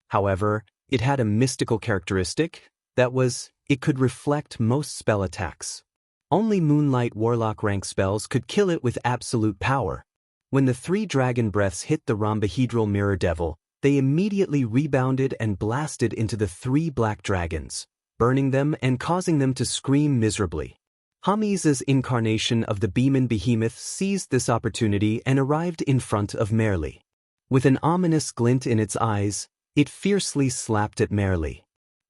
However, it had a mystical characteristic, that was, it could reflect most spell attacks. Only Moonlight Warlock rank spells could kill it with absolute power. When the 3 dragon breaths hit the rhombohedral mirror devil, they immediately rebounded and blasted into the 3 black dragons, burning them and causing them to scream miserably. Hami's incarnation of the Beeman Behemoth seized this opportunity and arrived in front of Merli. With an ominous glint in its eyes, it fiercely slapped at Merli.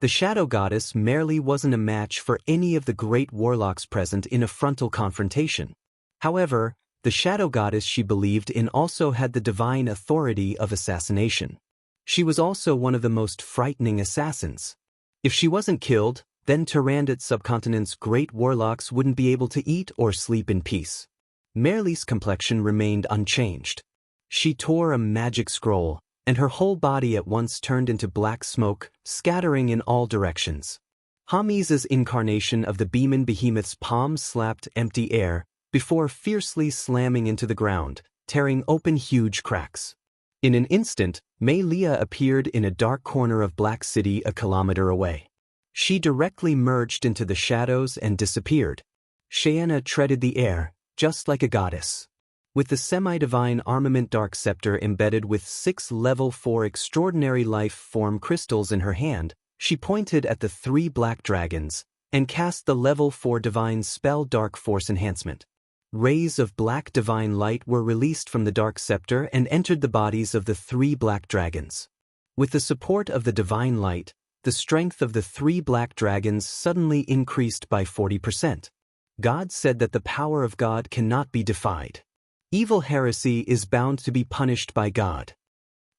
The shadow goddess Merli wasn't a match for any of the great warlocks present in a frontal confrontation. However, the shadow goddess she believed in also had the divine authority of assassination. She was also one of the most frightening assassins. If she wasn't killed, then Tyrannid subcontinent's great warlocks wouldn't be able to eat or sleep in peace. Merli's complexion remained unchanged. She tore a magic scroll, and her whole body at once turned into black smoke, scattering in all directions. Hami's incarnation of the Beeman Behemoth's palm slapped empty air, before fiercely slamming into the ground, tearing open huge cracks. In an instant, Mei Lia appeared in a dark corner of Black City a kilometer away. She directly merged into the shadows and disappeared. Xianxia treaded the air, just like a goddess. With the semi-divine armament dark scepter embedded with 6 level 4 extraordinary life form crystals in her hand, she pointed at the 3 black dragons, and cast the level 4 divine spell Dark Force Enhancement. Rays of black divine light were released from the dark scepter and entered the bodies of the 3 black dragons. With the support of the divine light, the strength of the 3 black dragons suddenly increased by 40%. God said that the power of God cannot be defied. Evil heresy is bound to be punished by God.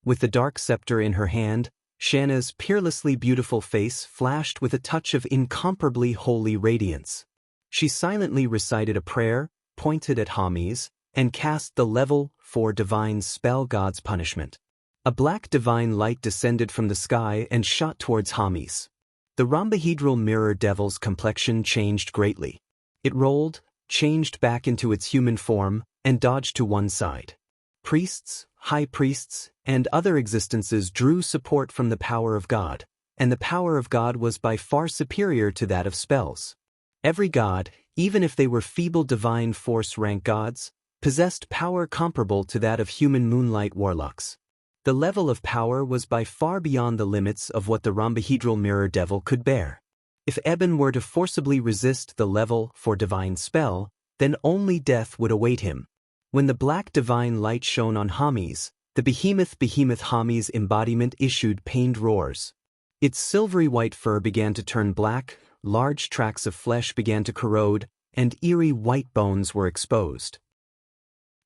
With the dark scepter in her hand, Xianxia's peerlessly beautiful face flashed with a touch of incomparably holy radiance. She silently recited a prayer, pointed at Hami's, and cast the level 4 divine spell God's punishment. A black divine light descended from the sky and shot towards Hami's. The rhombohedral mirror devil's complexion changed greatly. It rolled, changed back into its human form, and dodged to one side. Priests, high priests, and other existences drew support from the power of God, and the power of God was by far superior to that of spells. Every god, even if they were feeble divine force rank gods, possessed power comparable to that of human moonlight warlocks. The level of power was by far beyond the limits of what the rhombohedral mirror devil could bear. If Eben were to forcibly resist the level 4 divine spell, then only death would await him. When the black divine light shone on Hami's, the behemoth Hami's embodiment issued pained roars. Its silvery white fur began to turn black, large tracts of flesh began to corrode, and eerie white bones were exposed.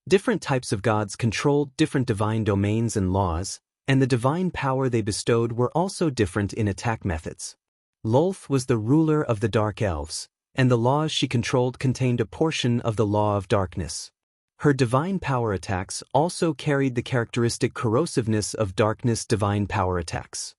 Different types of gods controlled different divine domains and laws, and the divine power they bestowed were also different in attack methods. Lolth was the ruler of the Dark Elves, and the laws she controlled contained a portion of the Law of Darkness. Her divine power attacks also carried the characteristic corrosiveness of darkness divine power attacks.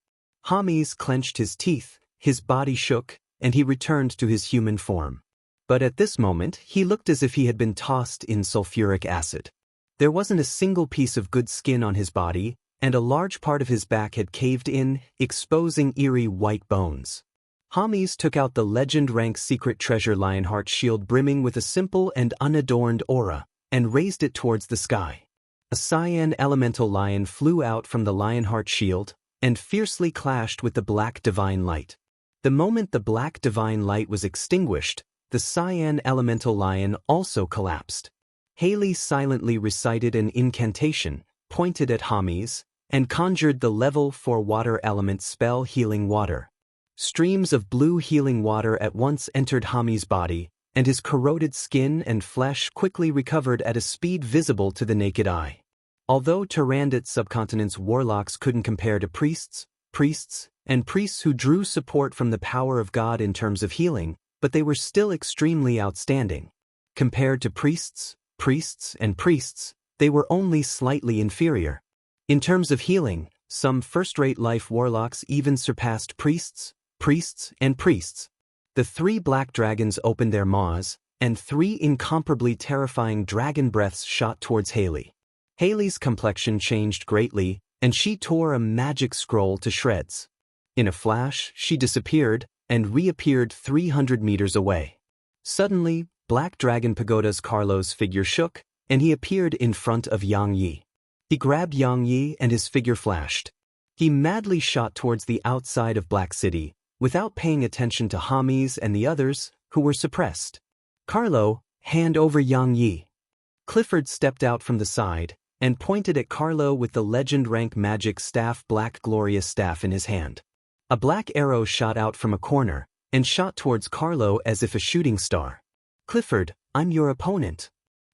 Hami's clenched his teeth, his body shook, and he returned to his human form. But at this moment, he looked as if he had been tossed in sulfuric acid. There wasn't a single piece of good skin on his body, and a large part of his back had caved in, exposing eerie white bones. Hami's took out the legend-rank secret treasure Lionheart shield brimming with a simple and unadorned aura, and raised it towards the sky. A cyan elemental lion flew out from the Lionheart shield, and fiercely clashed with the black divine light. The moment the black divine light was extinguished, the cyan elemental lion also collapsed. Haley silently recited an incantation, pointed at Hami's, and conjured the level 4 water element spell Healing Water. Streams of blue healing water at once entered Hami's body, and his corroded skin and flesh quickly recovered at a speed visible to the naked eye. Although Tyrannid subcontinent's warlocks couldn't compare to priests who drew support from the power of God in terms of healing, but they were still extremely outstanding. Compared to priests, they were only slightly inferior. In terms of healing, some first-rate life warlocks even surpassed priests. The 3 black dragons opened their maws, and 3 incomparably terrifying dragon breaths shot towards Haley. Haley's complexion changed greatly, and she tore a magic scroll to shreds. In a flash, she disappeared and reappeared 300 meters away. Suddenly, Black Dragon Pagoda's Carlo's figure shook, and he appeared in front of Yang Yi. He grabbed Yang Yi and his figure flashed. He madly shot towards the outside of Black City, without paying attention to Hamis and the others, who were suppressed. Carlo, hand over Yang Yi. Clifford stepped out from the side, and pointed at Carlo with the legend rank magic staff Black Glorious Staff in his hand. A black arrow shot out from a corner, and shot towards Carlo as if a shooting star. Clifford, I'm your opponent.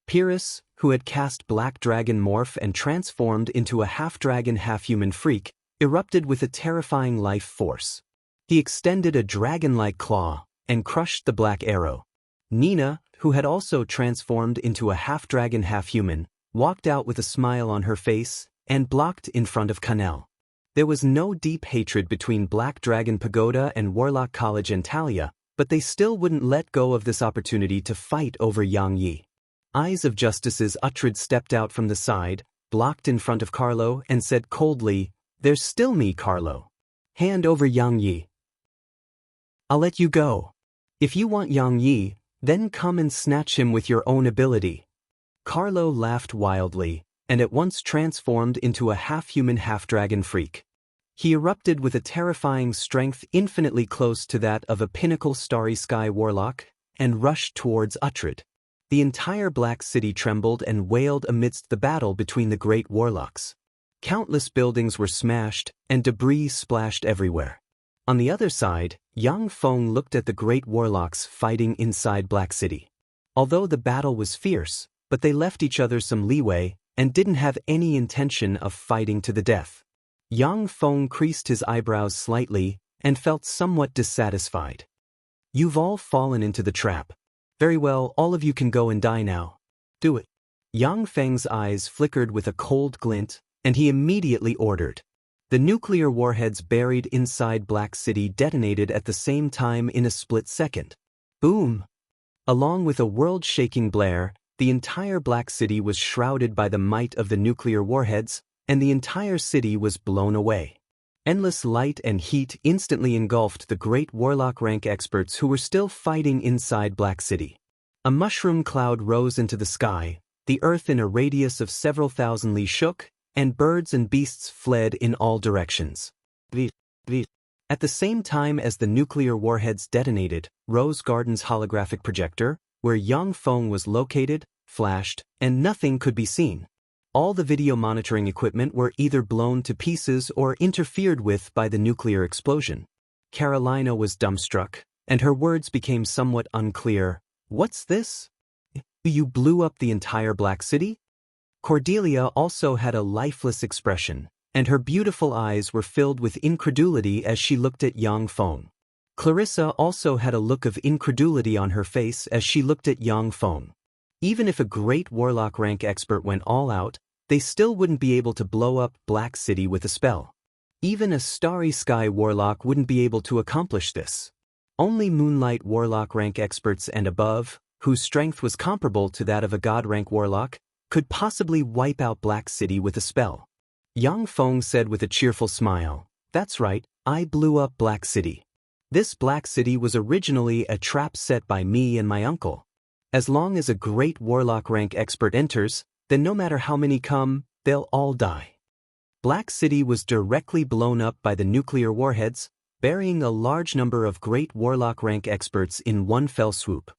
Pyrrhus, who had cast Black Dragon Morph and transformed into a half-dragon half-human freak, erupted with a terrifying life force. He extended a dragon-like claw, and crushed the black arrow. Nina, who had also transformed into a half-dragon half-human, walked out with a smile on her face, and blocked in front of Cannell. There was no deep hatred between Black Dragon Pagoda and Warlock College and Talia, but they still wouldn't let go of this opportunity to fight over Yang Yi. Eyes of Justices Uhtred stepped out from the side, blocked in front of Carlo, and said coldly, "There's still me, Carlo. Hand over Yang Yi. I'll let you go. If you want Yang Yi, then come and snatch him with your own ability." Carlo laughed wildly, and at once transformed into a half-human half-dragon freak. He erupted with a terrifying strength infinitely close to that of a pinnacle starry sky warlock, and rushed towards Uhtred. The entire Black City trembled and wailed amidst the battle between the great warlocks. Countless buildings were smashed, and debris splashed everywhere. On the other side, Yang Feng looked at the great warlocks fighting inside Black City. Although the battle was fierce, but they left each other some leeway, and didn't have any intention of fighting to the death. Yang Feng creased his eyebrows slightly, and felt somewhat dissatisfied. "You've all fallen into the trap. Very well, all of you can go and die now. Do it." Yang Feng's eyes flickered with a cold glint, and he immediately ordered. The nuclear warheads buried inside Black City detonated at the same time in a split second. Boom! Along with a world-shaking blare, the entire Black City was shrouded by the might of the nuclear warheads, and the entire city was blown away. Endless light and heat instantly engulfed the great warlock rank experts who were still fighting inside Black City. A mushroom cloud rose into the sky, the earth in a radius of several thousand li shook, and birds and beasts fled in all directions. At the same time as the nuclear warheads detonated, Rose Garden's holographic projector, where Yang Feng was located, flashed, and nothing could be seen. All the video monitoring equipment were either blown to pieces or interfered with by the nuclear explosion. Carolina was dumbstruck, and her words became somewhat unclear. "What's this? You blew up the entire Black City?" Cordelia also had a lifeless expression, and her beautiful eyes were filled with incredulity as she looked at Yang Feng. Clarissa also had a look of incredulity on her face as she looked at Yang Feng. Even if a great warlock rank expert went all out, they still wouldn't be able to blow up Black City with a spell. Even a starry sky warlock wouldn't be able to accomplish this. Only Moonlight warlock rank experts and above, whose strength was comparable to that of a god rank warlock, could possibly wipe out Black City with a spell. Yang Feng said with a cheerful smile, "That's right, I blew up Black City. This Black City was originally a trap set by me and my uncle. As long as a great warlock rank expert enters, then no matter how many come, they'll all die." Black City was directly blown up by the nuclear warheads, burying a large number of great warlock rank experts in one fell swoop.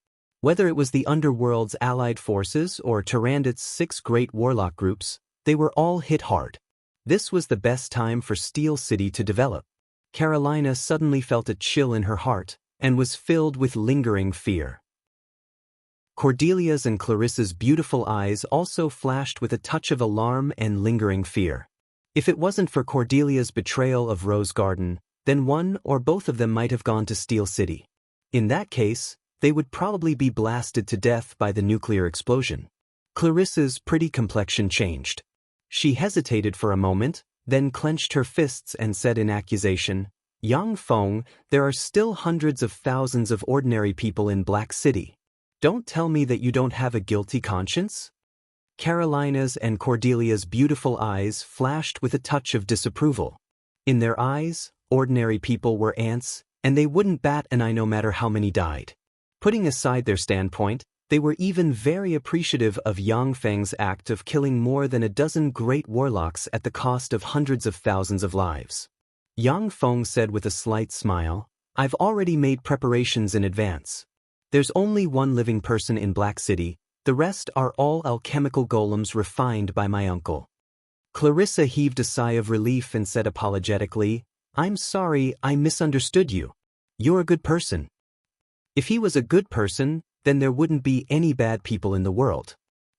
Whether it was the underworld's allied forces or Tyrannid's 6 great warlock groups, they were all hit hard. This was the best time for Steel City to develop. Carolina suddenly felt a chill in her heart, and was filled with lingering fear. Cordelia's and Clarissa's beautiful eyes also flashed with a touch of alarm and lingering fear. If it wasn't for Cordelia's betrayal of Rose Garden, then one or both of them might have gone to Steel City. In that case, they would probably be blasted to death by the nuclear explosion. Clarissa's pretty complexion changed. She hesitated for a moment, then clenched her fists and said in accusation, "Yang Feng, there are still hundreds of thousands of ordinary people in Black City. Don't tell me that you don't have a guilty conscience?" Carolina's and Cordelia's beautiful eyes flashed with a touch of disapproval. In their eyes, ordinary people were ants, and they wouldn't bat an eye no matter how many died. Putting aside their standpoint, they were even very appreciative of Yang Feng's act of killing more than a dozen great warlocks at the cost of hundreds of thousands of lives. Yang Feng said with a slight smile, "I've already made preparations in advance. There's only one living person in Black City, the rest are all alchemical golems refined by my uncle." Clarissa heaved a sigh of relief and said apologetically, "I'm sorry, I misunderstood you. You're a good person." If he was a good person, then there wouldn't be any bad people in the world.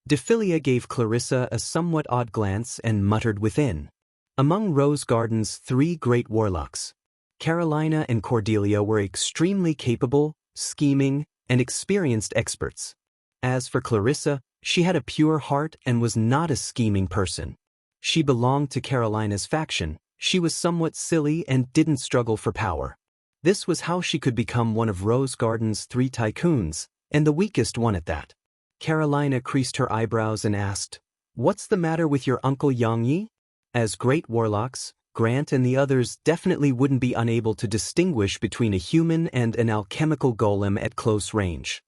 Defilia gave Clarissa a somewhat odd glance and muttered within. Among Rose Garden's 3 great warlocks, Carolina and Cordelia were extremely capable, scheming, and experienced experts. As for Clarissa, she had a pure heart and was not a scheming person. She belonged to Carolina's faction, she was somewhat silly and didn't struggle for power. This was how she could become one of Rose Garden's 3 tycoons, and the weakest one at that. Carolina creased her eyebrows and asked, "What's the matter with your uncle Yang Yi?" As great warlocks, Grant and the others definitely wouldn't be unable to distinguish between a human and an alchemical golem at close range.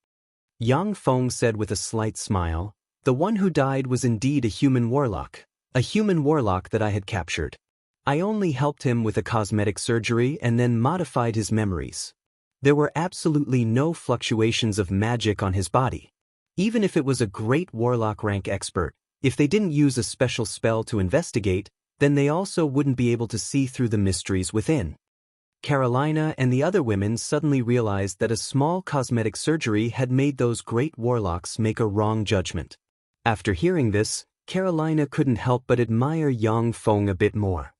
Yang Feng said with a slight smile, "The one who died was indeed a human warlock that I had captured. I only helped him with a cosmetic surgery and then modified his memories. There were absolutely no fluctuations of magic on his body. Even if it was a great warlock rank expert, if they didn't use a special spell to investigate, then they also wouldn't be able to see through the mysteries within." Carolina and the other women suddenly realized that a small cosmetic surgery had made those great warlocks make a wrong judgment. After hearing this, Carolina couldn't help but admire Yang Feng a bit more.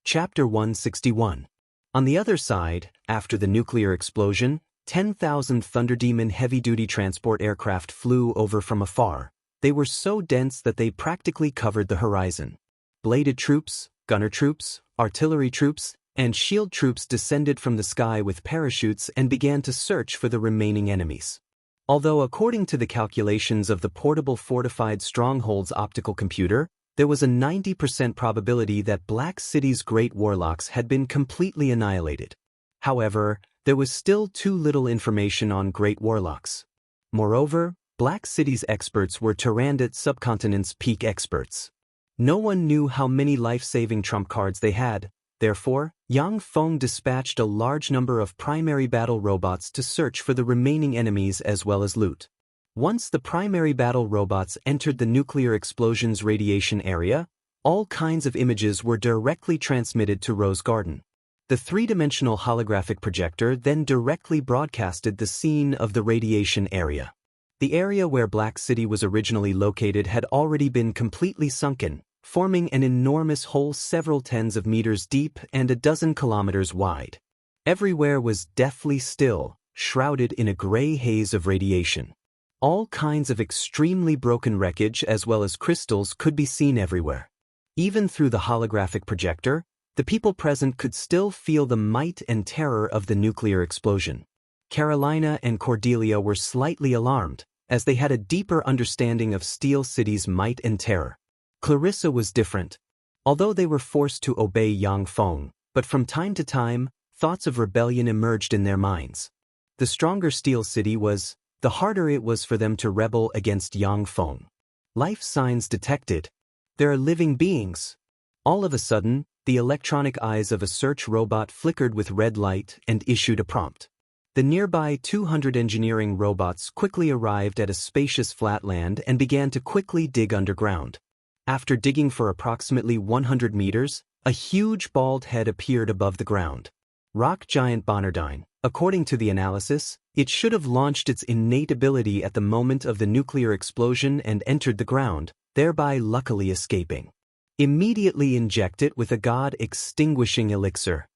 Chapter 161. On the other side, after the nuclear explosion, 10,000 Thunderdemon heavy-duty transport aircraft flew over from afar. They were so dense that they practically covered the horizon. Bladed troops, gunner troops, artillery troops, and shield troops descended from the sky with parachutes and began to search for the remaining enemies. Although according to the calculations of the portable fortified stronghold's optical computer, there was a 90% probability that Black City's great warlocks had been completely annihilated. However, there was still too little information on great warlocks. Moreover, Black City's experts were Tyrannid subcontinent's peak experts. No one knew how many life-saving trump cards they had. Therefore, Yang Feng dispatched a large number of primary battle robots to search for the remaining enemies as well as loot. Once the primary battle robots entered the nuclear explosion's radiation area, all kinds of images were directly transmitted to Rose Garden. The 3-dimensional holographic projector then directly broadcasted the scene of the radiation area. The area where Black City was originally located had already been completely sunken, forming an enormous hole several tens of meters deep and a dozen kilometers wide. Everywhere was deathly still, shrouded in a gray haze of radiation. All kinds of extremely broken wreckage as well as crystals could be seen everywhere. Even through the holographic projector, the people present could still feel the might and terror of the nuclear explosion. Carolina and Cordelia were slightly alarmed, as they had a deeper understanding of Steel City's might and terror. Clarissa was different. Although they were forced to obey Yang Feng, but from time to time, thoughts of rebellion emerged in their minds. The stronger Steel City was, the harder it was for them to rebel against Yang Feng. Life signs detected. There are living beings. All of a sudden, the electronic eyes of a search robot flickered with red light and issued a prompt. The nearby 200 engineering robots quickly arrived at a spacious flatland and began to quickly dig underground. After digging for approximately 100 meters, a huge bald head appeared above the ground. Rock giant Bonardine. According to the analysis, it should have launched its innate ability at the moment of the nuclear explosion and entered the ground, thereby luckily escaping. Immediately inject it with a god-extinguishing elixir.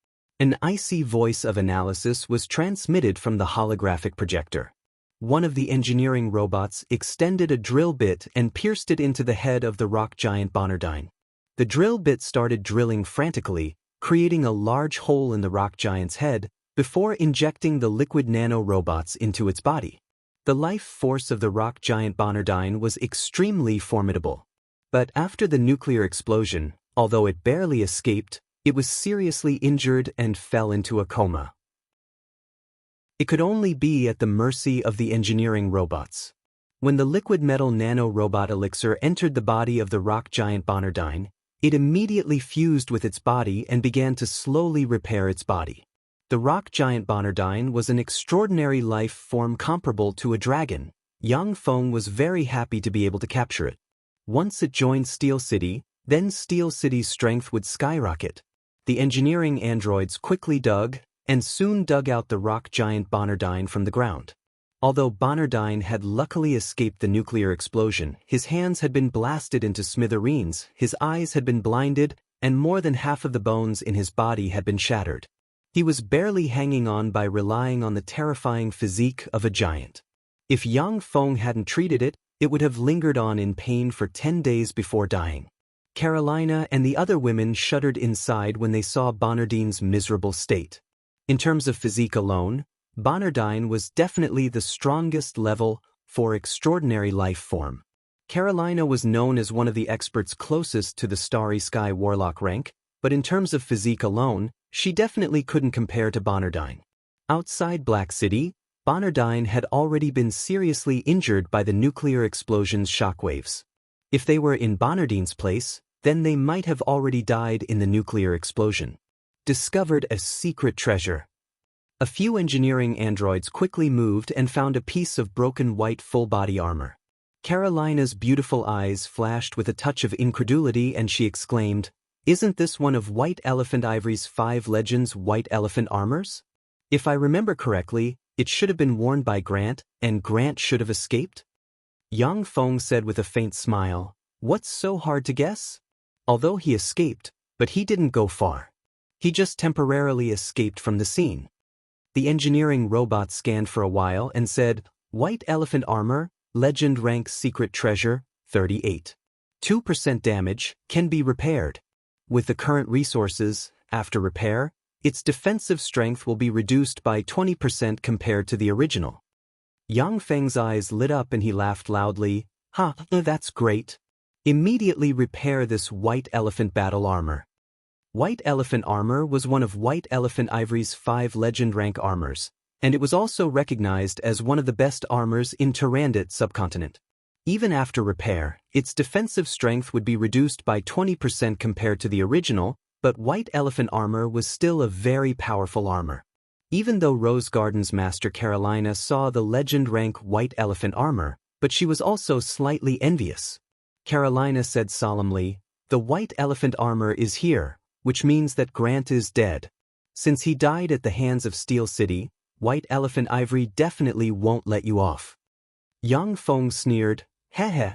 An icy voice of analysis was transmitted from the holographic projector. One of the engineering robots extended a drill bit and pierced it into the head of the rock giant Bonardine. The drill bit started drilling frantically, creating a large hole in the rock giant's head, before injecting the liquid nano robots into its body. The life force of the rock giant Bonardine was extremely formidable. But after the nuclear explosion, although it barely escaped, it was seriously injured and fell into a coma. It could only be at the mercy of the engineering robots. When the liquid metal nano-robot elixir entered the body of the rock giant Bonardine, it immediately fused with its body and began to slowly repair its body. The rock giant Bonardine was an extraordinary life form comparable to a dragon. Yang Feng was very happy to be able to capture it. Once it joined Steel City, then Steel City's strength would skyrocket. The engineering androids quickly dug, and soon dug out the rock giant Bonardine from the ground. Although Bonardine had luckily escaped the nuclear explosion, his hands had been blasted into smithereens, his eyes had been blinded, and more than half of the bones in his body had been shattered. He was barely hanging on by relying on the terrifying physique of a giant. If Yang Feng hadn't treated it, it would have lingered on in pain for 10 days before dying. Carolina and the other women shuddered inside when they saw Bonardine's miserable state. In terms of physique alone, Bonardine was definitely the strongest level for extraordinary life form. Carolina was known as one of the experts closest to the Starry Sky Warlock rank, but in terms of physique alone, she definitely couldn't compare to Bonardine. Outside Black City, Bonardine had already been seriously injured by the nuclear explosion's shockwaves. If they were in Bonardine's place, then they might have already died in the nuclear explosion. Discovered a secret treasure. A few engineering androids quickly moved and found a piece of broken white full-body armor. Carolina's beautiful eyes flashed with a touch of incredulity and she exclaimed, "Isn't this one of White Elephant Ivory's 5 Legends White Elephant armors? If I remember correctly, it should have been worn by Grant, and Grant should have escaped?" Yang Feng said with a faint smile, "What's so hard to guess? Although he escaped, but he didn't go far. He just temporarily escaped from the scene." The engineering robot scanned for a while and said, "White Elephant Armor, Legend Rank Secret Treasure, 38. 2% damage, can be repaired. With the current resources, after repair, its defensive strength will be reduced by 20% compared to the original." Yang Feng's eyes lit up and he laughed loudly, "Ha, that's great. Immediately repair this White Elephant Battle Armor." White Elephant Armor was one of White Elephant Ivory's 5 Legend Rank armors, and it was also recognized as one of the best armors in Tyrannid subcontinent. Even after repair, its defensive strength would be reduced by 20% compared to the original, but White Elephant Armor was still a very powerful armor. Even though Rose Garden's master Carolina saw the Legend Rank White Elephant Armor, but she was also slightly envious. Carolina said solemnly, "The White Elephant Armor is here, which means that Grant is dead. Since he died at the hands of Steel City, White Elephant Ivory definitely won't let you off." Yang Feng sneered, "Heh."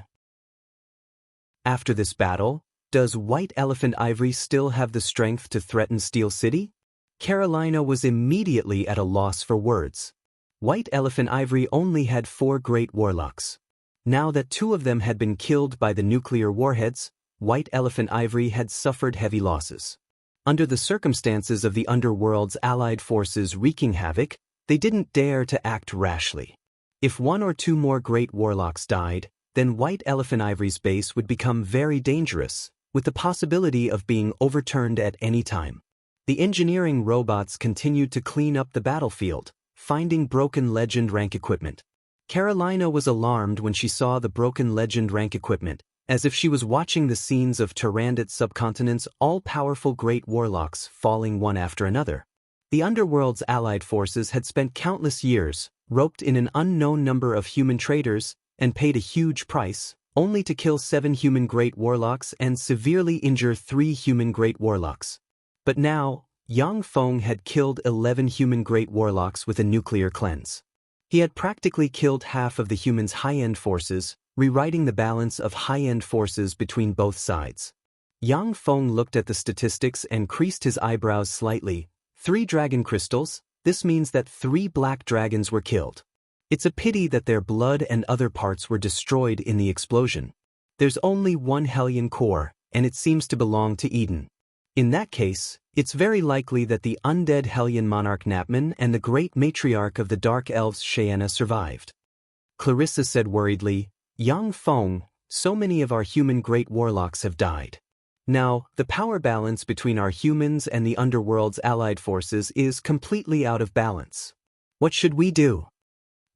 After this battle, does White Elephant Ivory still have the strength to threaten Steel City? Carolina was immediately at a loss for words. White Elephant Ivory only had 4 great warlocks. Now that 2 of them had been killed by the nuclear warheads, White Elephant Ivory had suffered heavy losses. Under the circumstances of the underworld's allied forces wreaking havoc, they didn't dare to act rashly. If 1 or 2 more great warlocks died, then White Elephant Ivory's base would become very dangerous, with the possibility of being overturned at any time. The engineering robots continued to clean up the battlefield, finding broken Legend Rank equipment. Carolina was alarmed when she saw the broken Legend Rank equipment, as if she was watching the scenes of Tyrannid subcontinent's all-powerful great warlocks falling one after another. The underworld's allied forces had spent countless years, roped in an unknown number of human traders, and paid a huge price, only to kill 7 human great warlocks and severely injure 3 human great warlocks. But now, Yang Feng had killed 11 human great warlocks with a nuclear cleanse. He had practically killed half of the humans' high-end forces, rewriting the balance of high-end forces between both sides. Yang Feng looked at the statistics and creased his eyebrows slightly. 3 dragon crystals, this means that 3 black dragons were killed. It's a pity that their blood and other parts were destroyed in the explosion. There's only 1 Hellion core, and it seems to belong to Eden. In that case, it's very likely that the undead Hellion monarch Napman and the great matriarch of the Dark Elves Xianxia survived. Clarissa said worriedly. Yang Feng, so many of our human great warlocks have died. Now, the power balance between our humans and the underworld's allied forces is completely out of balance. What should we do?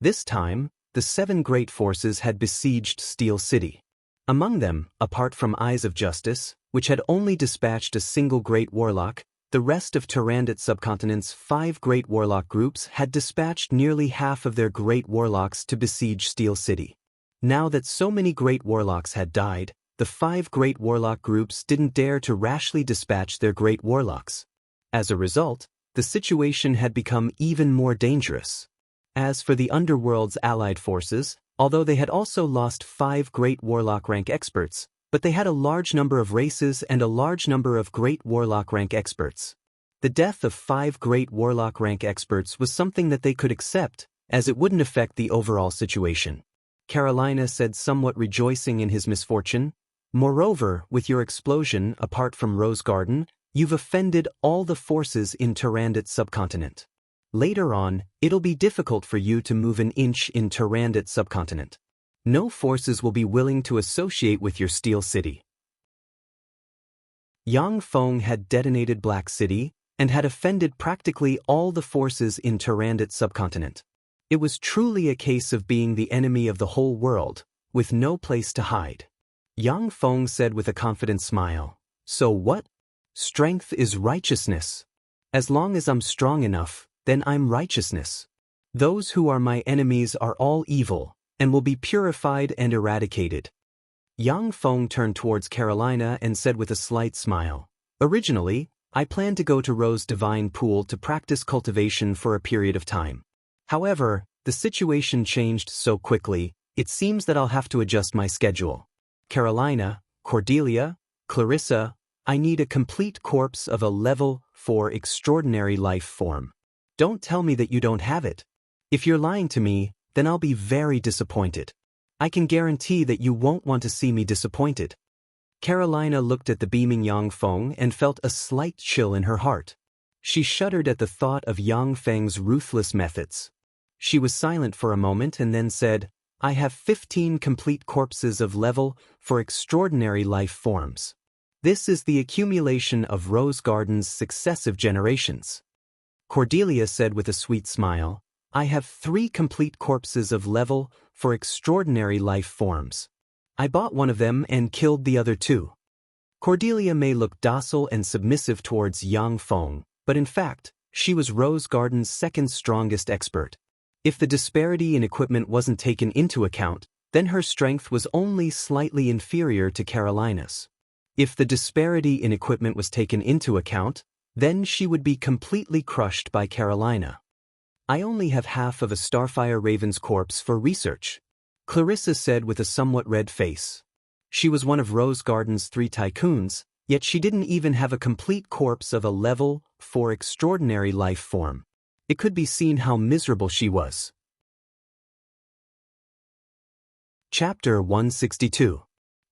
This time, the 7 great forces had besieged Steel City. Among them, apart from Eyes of Justice, which had only dispatched a single great warlock, the rest of Tyrandot subcontinent's 5 great warlock groups had dispatched nearly half of their great warlocks to besiege Steel City. Now that so many great warlocks had died, the 5 great warlock groups didn't dare to rashly dispatch their great warlocks. As a result, the situation had become even more dangerous. As for the underworld's allied forces, although they had also lost 5 great warlock rank experts, but they had a large number of races and a large number of great warlock rank experts. The death of 5 great warlock rank experts was something that they could accept, as it wouldn't affect the overall situation. Carolina said, somewhat rejoicing in his misfortune. Moreover, with your explosion, apart from Rose Garden, you've offended all the forces in Tyrandot subcontinent. Later on, it'll be difficult for you to move an inch in Tyrandot subcontinent. No forces will be willing to associate with your Steel City. Yang Feng had detonated Black City and had offended practically all the forces in Tyrandot subcontinent. It was truly a case of being the enemy of the whole world, with no place to hide. Yang Feng said with a confident smile, so what? Strength is righteousness. As long as I'm strong enough, then I'm righteousness. Those who are my enemies are all evil, and will be purified and eradicated. Yang Feng turned towards Carolina and said with a slight smile, originally, I planned to go to Rose Divine Pool to practice cultivation for a period of time. However, the situation changed so quickly, it seems that I'll have to adjust my schedule. Carolina, Cordelia, Clarissa, I need a complete corpse of a level 4 extraordinary life form. Don't tell me that you don't have it. If you're lying to me, then I'll be very disappointed. I can guarantee that you won't want to see me disappointed. Carolina looked at the beaming Yang Feng and felt a slight chill in her heart. She shuddered at the thought of Yang Feng's ruthless methods. She was silent for a moment and then said, I have 15 complete corpses of level 4 extraordinary life forms. This is the accumulation of Rose Garden's successive generations. Cordelia said with a sweet smile, I have 3 complete corpses of level 4 extraordinary life forms. I bought one of them and killed the other 2. Cordelia may look docile and submissive towards Yang Feng, but in fact, she was Rose Garden's second strongest expert. If the disparity in equipment wasn't taken into account, then her strength was only slightly inferior to Carolina's. If the disparity in equipment was taken into account, then she would be completely crushed by Carolina. I only have half of a Starfire Raven's corpse for research, Clarissa said with a somewhat red face. She was one of Rose Garden's 3 tycoons, yet she didn't even have a complete corpse of a level 4 extraordinary life form. It could be seen how miserable she was. Chapter 162.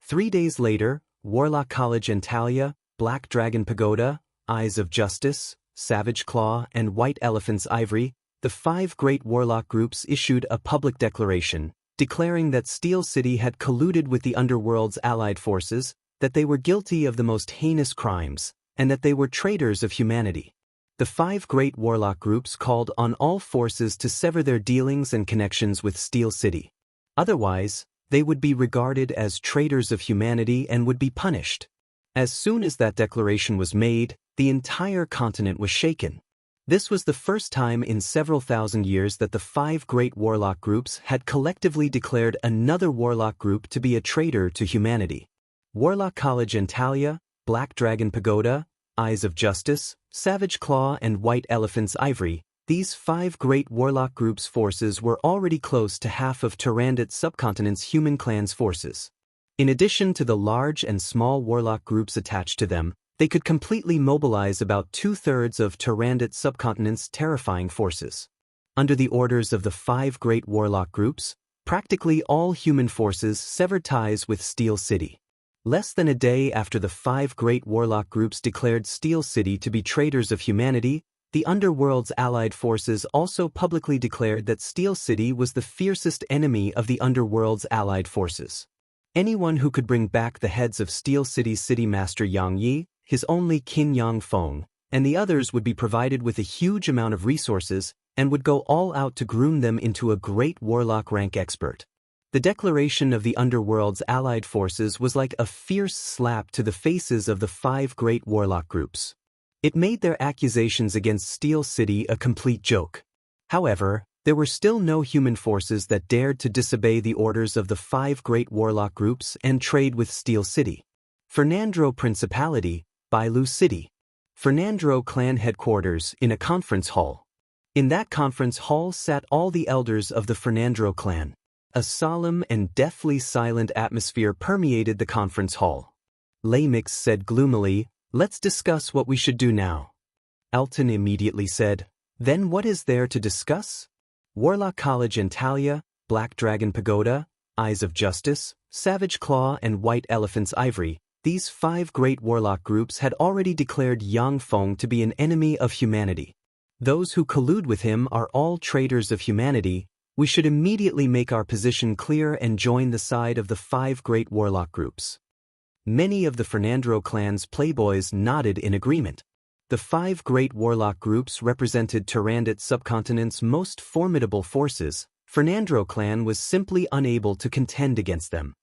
3 days later, Warlock College Antalya, Black Dragon Pagoda, Eyes of Justice, Savage Claw, and White Elephant's Ivory, the 5 great warlock groups issued a public declaration, declaring that Steel City had colluded with the underworld's allied forces, that they were guilty of the most heinous crimes, and that they were traitors of humanity. The 5 great warlock groups called on all forces to sever their dealings and connections with Steel City. Otherwise, they would be regarded as traitors of humanity and would be punished. As soon as that declaration was made, the entire continent was shaken. This was the first time in several thousand years that the 5 great warlock groups had collectively declared another warlock group to be a traitor to humanity. Warlock College Antalya, Black Dragon Pagoda, Eyes of Justice, Savage Claw, and White Elephant's Ivory, these 5 great warlock groups' forces were already close to half of Tyrandot subcontinent's human clan's forces. In addition to the large and small warlock groups attached to them, they could completely mobilize about 2/3 of Tyrandot subcontinent's terrifying forces. Under the orders of the 5 great warlock groups, practically all human forces severed ties with Steel City. Less than a day after the 5 great warlock groups declared Steel City to be traitors of humanity, The Underworld's allied forces also publicly declared that Steel City was the fiercest enemy of the Underworld's allied forces. Anyone who could bring back the heads of Steel City's city master Yang Yi, his only kin Yang Feng, and the others would be provided with a huge amount of resources and would go all out to groom them into a great warlock rank expert. The declaration of the Underworld's allied forces was like a fierce slap to the faces of the 5 great warlock groups. It made their accusations against Steel City a complete joke. However, there were still no human forces that dared to disobey the orders of the 5 great warlock groups and trade with Steel City. Fernandro Principality, Bailu City. Fernandro clan headquarters in a conference hall. In that conference hall sat all the elders of the Fernandro clan. A solemn and deathly silent atmosphere permeated the conference hall. Lamix said gloomily, "Let's discuss what we should do now." Elton immediately said, "Then what is there to discuss? Warlock College Antalya, Black Dragon Pagoda, Eyes of Justice, Savage Claw and White Elephant's Ivory, these 5 great warlock groups had already declared Yang Feng to be an enemy of humanity. Those who collude with him are all traitors of humanity. We should immediately make our position clear and join the side of the 5 great warlock groups." Many of the Fernandro clan's playboys nodded in agreement. The 5 great warlock groups represented Tyrandot subcontinent's most formidable forces. Fernandro clan was simply unable to contend against them.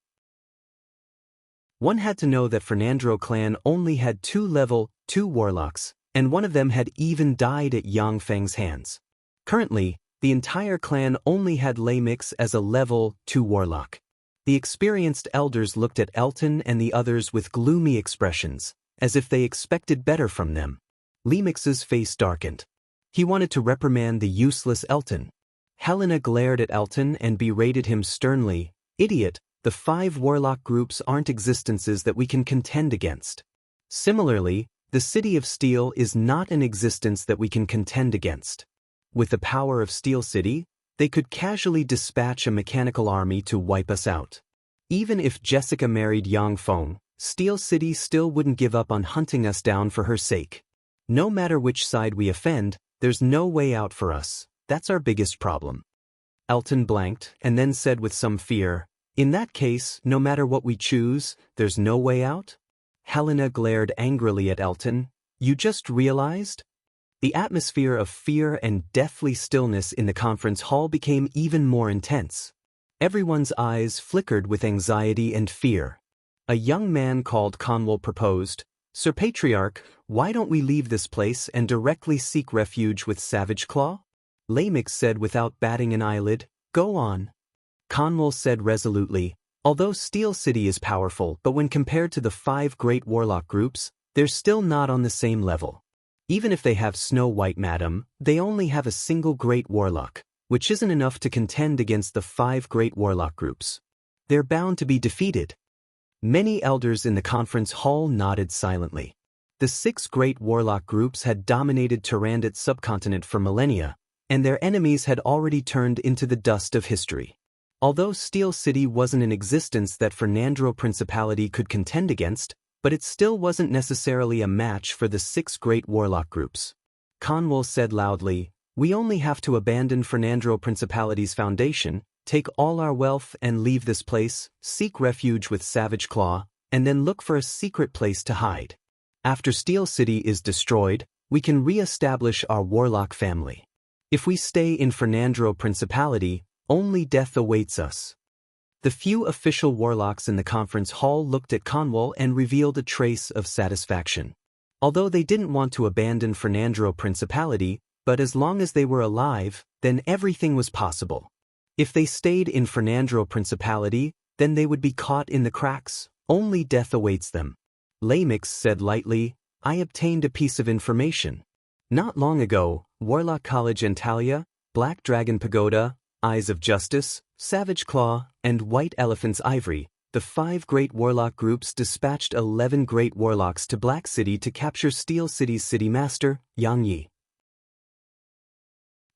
One had to know that Fernandro clan only had 2 level 2 warlocks, and one of them had even died at Yang Feng's hands. Currently, the entire clan only had Lamix as a level 2 warlock. The experienced elders looked at Elton and the others with gloomy expressions, as if they expected better from them. Lamix's face darkened. He wanted to reprimand the useless Elton. Helena glared at Elton and berated him sternly, "Idiot, the 5 warlock groups aren't existences that we can contend against. Similarly, the City of Steel is not an existence that we can contend against. With the power of Steel City, they could casually dispatch a mechanical army to wipe us out. Even if Jessica married Yang Feng, Steel City still wouldn't give up on hunting us down for her sake. No matter which side we offend, there's no way out for us. That's our biggest problem." Elton blanked and then said with some fear, "In that case, no matter what we choose, there's no way out?" Helena glared angrily at Elton. "You just realized?" The atmosphere of fear and deathly stillness in the conference hall became even more intense. Everyone's eyes flickered with anxiety and fear. A young man called Conwell proposed, "Sir Patriarch, why don't we leave this place and directly seek refuge with Savage Claw?" Lamix said without batting an eyelid, "Go on." Conwell said resolutely, "Although Steel City is powerful, but when compared to the 5 great warlock groups, they're still not on the same level. Even if they have Snow White Madam, they only have a single great warlock, which isn't enough to contend against the 5 great warlock groups. They're bound to be defeated." Many elders in the conference hall nodded silently. The 6 great warlock groups had dominated Tyrandot subcontinent for millennia, and their enemies had already turned into the dust of history. Although Steel City wasn't an existence that Fernandro Principality could contend against, but it still wasn't necessarily a match for the 6 great warlock groups. Conwell said loudly, "We only have to abandon Fernandro Principality's foundation, take all our wealth and leave this place, seek refuge with Savage Claw, and then look for a secret place to hide. After Steel City is destroyed, we can re-establish our warlock family. If we stay in Fernandro Principality, only death awaits us." The few official warlocks in the conference hall looked at Conwell and revealed a trace of satisfaction. Although they didn't want to abandon Fernandro Principality, but as long as they were alive, then everything was possible. If they stayed in Fernandro Principality, then they would be caught in the cracks, only death awaits them. Lamix said lightly, "I obtained a piece of information. Not long ago, Warlock College Antalya, Black Dragon Pagoda, Eyes of Justice, Savage Claw, and White Elephant's Ivory, the 5 great warlock groups dispatched 11 great warlocks to Black City to capture Steel City's city master, Yang Yi.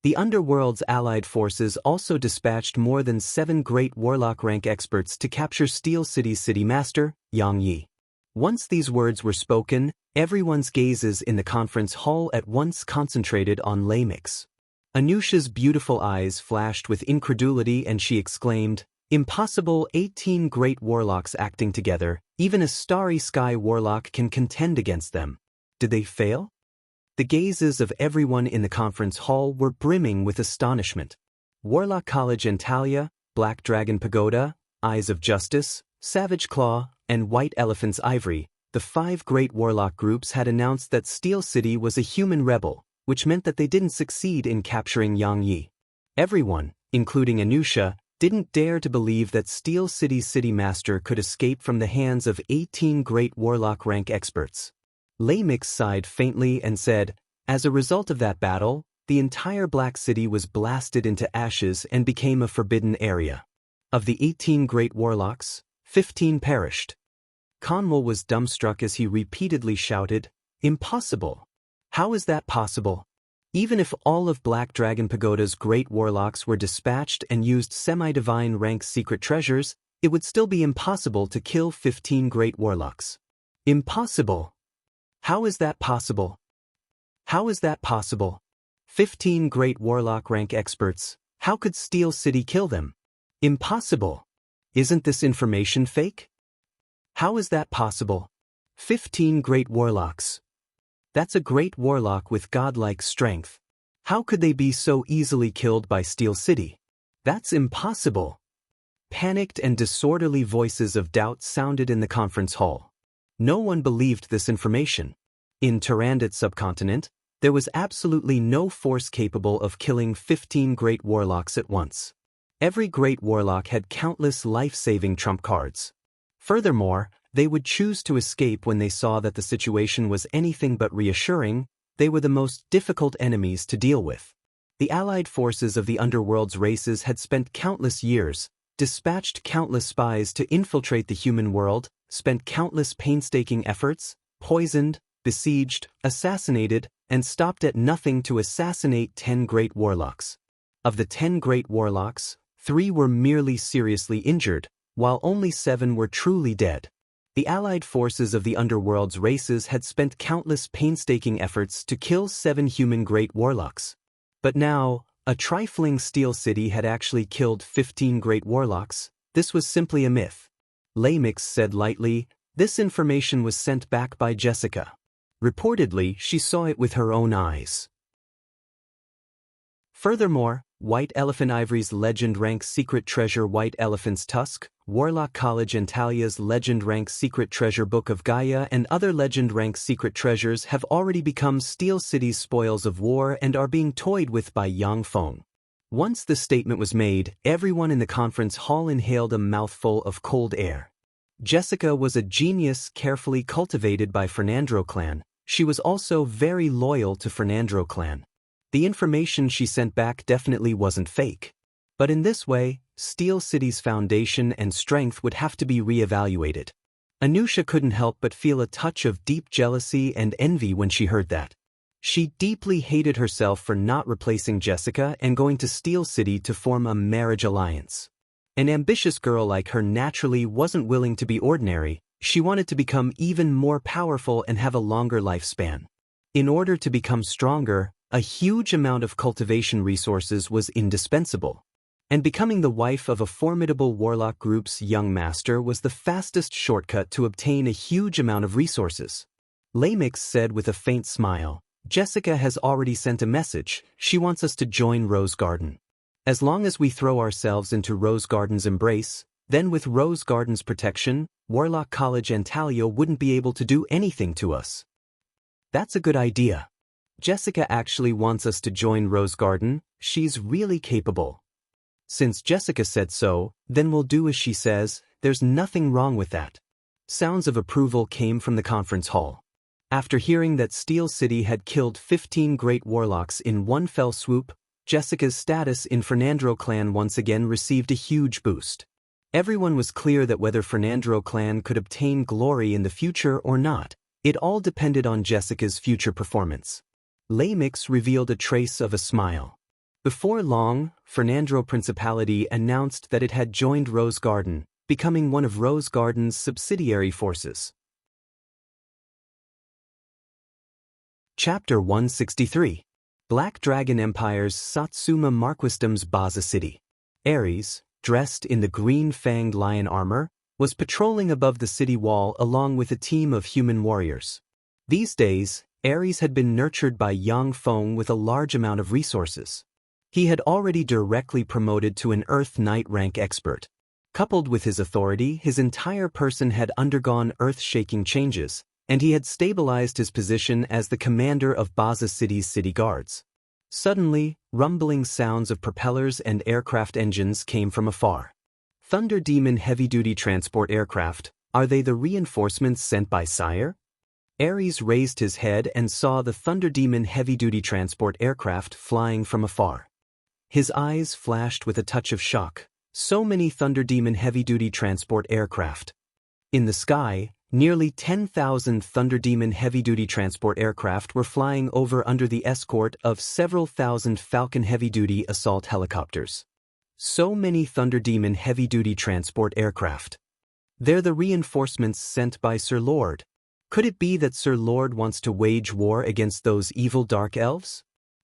The Underworld's allied forces also dispatched more than 7 great warlock rank experts to capture Steel City's city master, Yang Yi. Once these words were spoken, everyone's gazes in the conference hall at once concentrated on Lamix. Anusha's beautiful eyes flashed with incredulity and she exclaimed, "Impossible, 18 great warlocks acting together, even a starry sky warlock can contend against them. Did they fail?" The gazes of everyone in the conference hall were brimming with astonishment. Warlock College Entalia, Black Dragon Pagoda, Eyes of Justice, Savage Claw, and White Elephant's Ivory, the 5 great warlock groups had announced that Steel City was a human rebel, which meant that they didn't succeed in capturing Yang Yi. Everyone, including Anusha, didn't dare to believe that Steel City's city master could escape from the hands of 18 great warlock rank experts. Lamix sighed faintly and said, "As a result of that battle, the entire Black City was blasted into ashes and became a forbidden area. Of the 18 great warlocks, 15 perished." Conwell was dumbstruck as he repeatedly shouted, "Impossible! How is that possible? Even if all of Black Dragon Pagoda's great warlocks were dispatched and used semi-divine rank secret treasures, it would still be impossible to kill 15 great warlocks. Impossible! How is that possible? How is that possible? 15 great warlock rank experts, how could Steel City kill them? Impossible! Isn't this information fake? How is that possible? 15 great warlocks. That's a great warlock with godlike strength. How could they be so easily killed by Steel City? That's impossible." Panicked and disorderly voices of doubt sounded in the conference hall. No one believed this information. In Tyrannid subcontinent, there was absolutely no force capable of killing 15 great warlocks at once. Every great warlock had countless life-saving trump cards. Furthermore, they would choose to escape when they saw that the situation was anything but reassuring. They were the most difficult enemies to deal with. The allied forces of the underworld's races had spent countless years, dispatched countless spies to infiltrate the human world, spent countless painstaking efforts, poisoned, besieged, assassinated, and stopped at nothing to assassinate 10 great warlocks. Of the 10 great warlocks, 3 were merely seriously injured, while only 7 were truly dead. The allied forces of the underworld's races had spent countless painstaking efforts to kill 7 human great warlocks. But now, a trifling Steel City had actually killed 15 great warlocks. This was simply a myth. Lamix said lightly, "This information was sent back by Jessica. Reportedly, she saw it with her own eyes." Furthermore, White Elephant Ivory's legend rank secret treasure White Elephant's Tusk, Warlock College Antalia's legend rank secret treasure Book of Gaia and other legend rank secret treasures have already become Steel City's spoils of war and are being toyed with by Yang Feng. Once the statement was made, everyone in the conference hall inhaled a mouthful of cold air. Jessica was a genius carefully cultivated by Fernandro clan. She was also very loyal to Fernandro clan. The information she sent back definitely wasn't fake. But in this way, Steel City's foundation and strength would have to be re-evaluated. Anusha couldn't help but feel a touch of deep jealousy and envy when she heard that. She deeply hated herself for not replacing Jessica and going to Steel City to form a marriage alliance. An ambitious girl like her naturally wasn't willing to be ordinary. She wanted to become even more powerful and have a longer lifespan. In order to become stronger, a huge amount of cultivation resources was indispensable. And becoming the wife of a formidable warlock group's young master was the fastest shortcut to obtain a huge amount of resources. Lamix said with a faint smile, "Jessica has already sent a message. She wants us to join Rose Garden. As long as we throw ourselves into Rose Garden's embrace, then with Rose Garden's protection, Warlock College Antalya wouldn't be able to do anything to us." "That's a good idea. Jessica actually wants us to join Rose Garden. She's really capable. Since Jessica said so, then we'll do as she says. There's nothing wrong with that." Sounds of approval came from the conference hall. After hearing that Steel City had killed 15 great warlocks in one fell swoop, Jessica's status in Fernandro clan once again received a huge boost. Everyone was clear that whether Fernandro clan could obtain glory in the future or not, it all depended on Jessica's future performance. Lamix revealed a trace of a smile. Before long, Fernandro Principality announced that it had joined Rose Garden, becoming one of Rose Garden's subsidiary forces. Chapter 163. Black Dragon Empire's Satsuma Marquisdom's Baza City. Ares, dressed in the green-fanged lion armor, was patrolling above the city wall along with a team of human warriors. These days, Ares had been nurtured by Yang Feng with a large amount of resources. He had already directly promoted to an Earth Knight rank expert. Coupled with his authority, his entire person had undergone earth-shaking changes, and he had stabilized his position as the commander of Baza City's city guards. Suddenly, rumbling sounds of propellers and aircraft engines came from afar. Thunder Demon heavy-duty transport aircraft, are they the reinforcements sent by Sire? Ares raised his head and saw the Thunder Demon heavy-duty transport aircraft flying from afar. His eyes flashed with a touch of shock. So many Thunder Demon heavy-duty transport aircraft. In the sky, nearly 10,000 Thunder Demon heavy-duty transport aircraft were flying over under the escort of several thousand Falcon heavy-duty assault helicopters. So many Thunder Demon heavy-duty transport aircraft. They're the reinforcements sent by Sir Lord. Could it be that Sir Lord wants to wage war against those evil dark elves?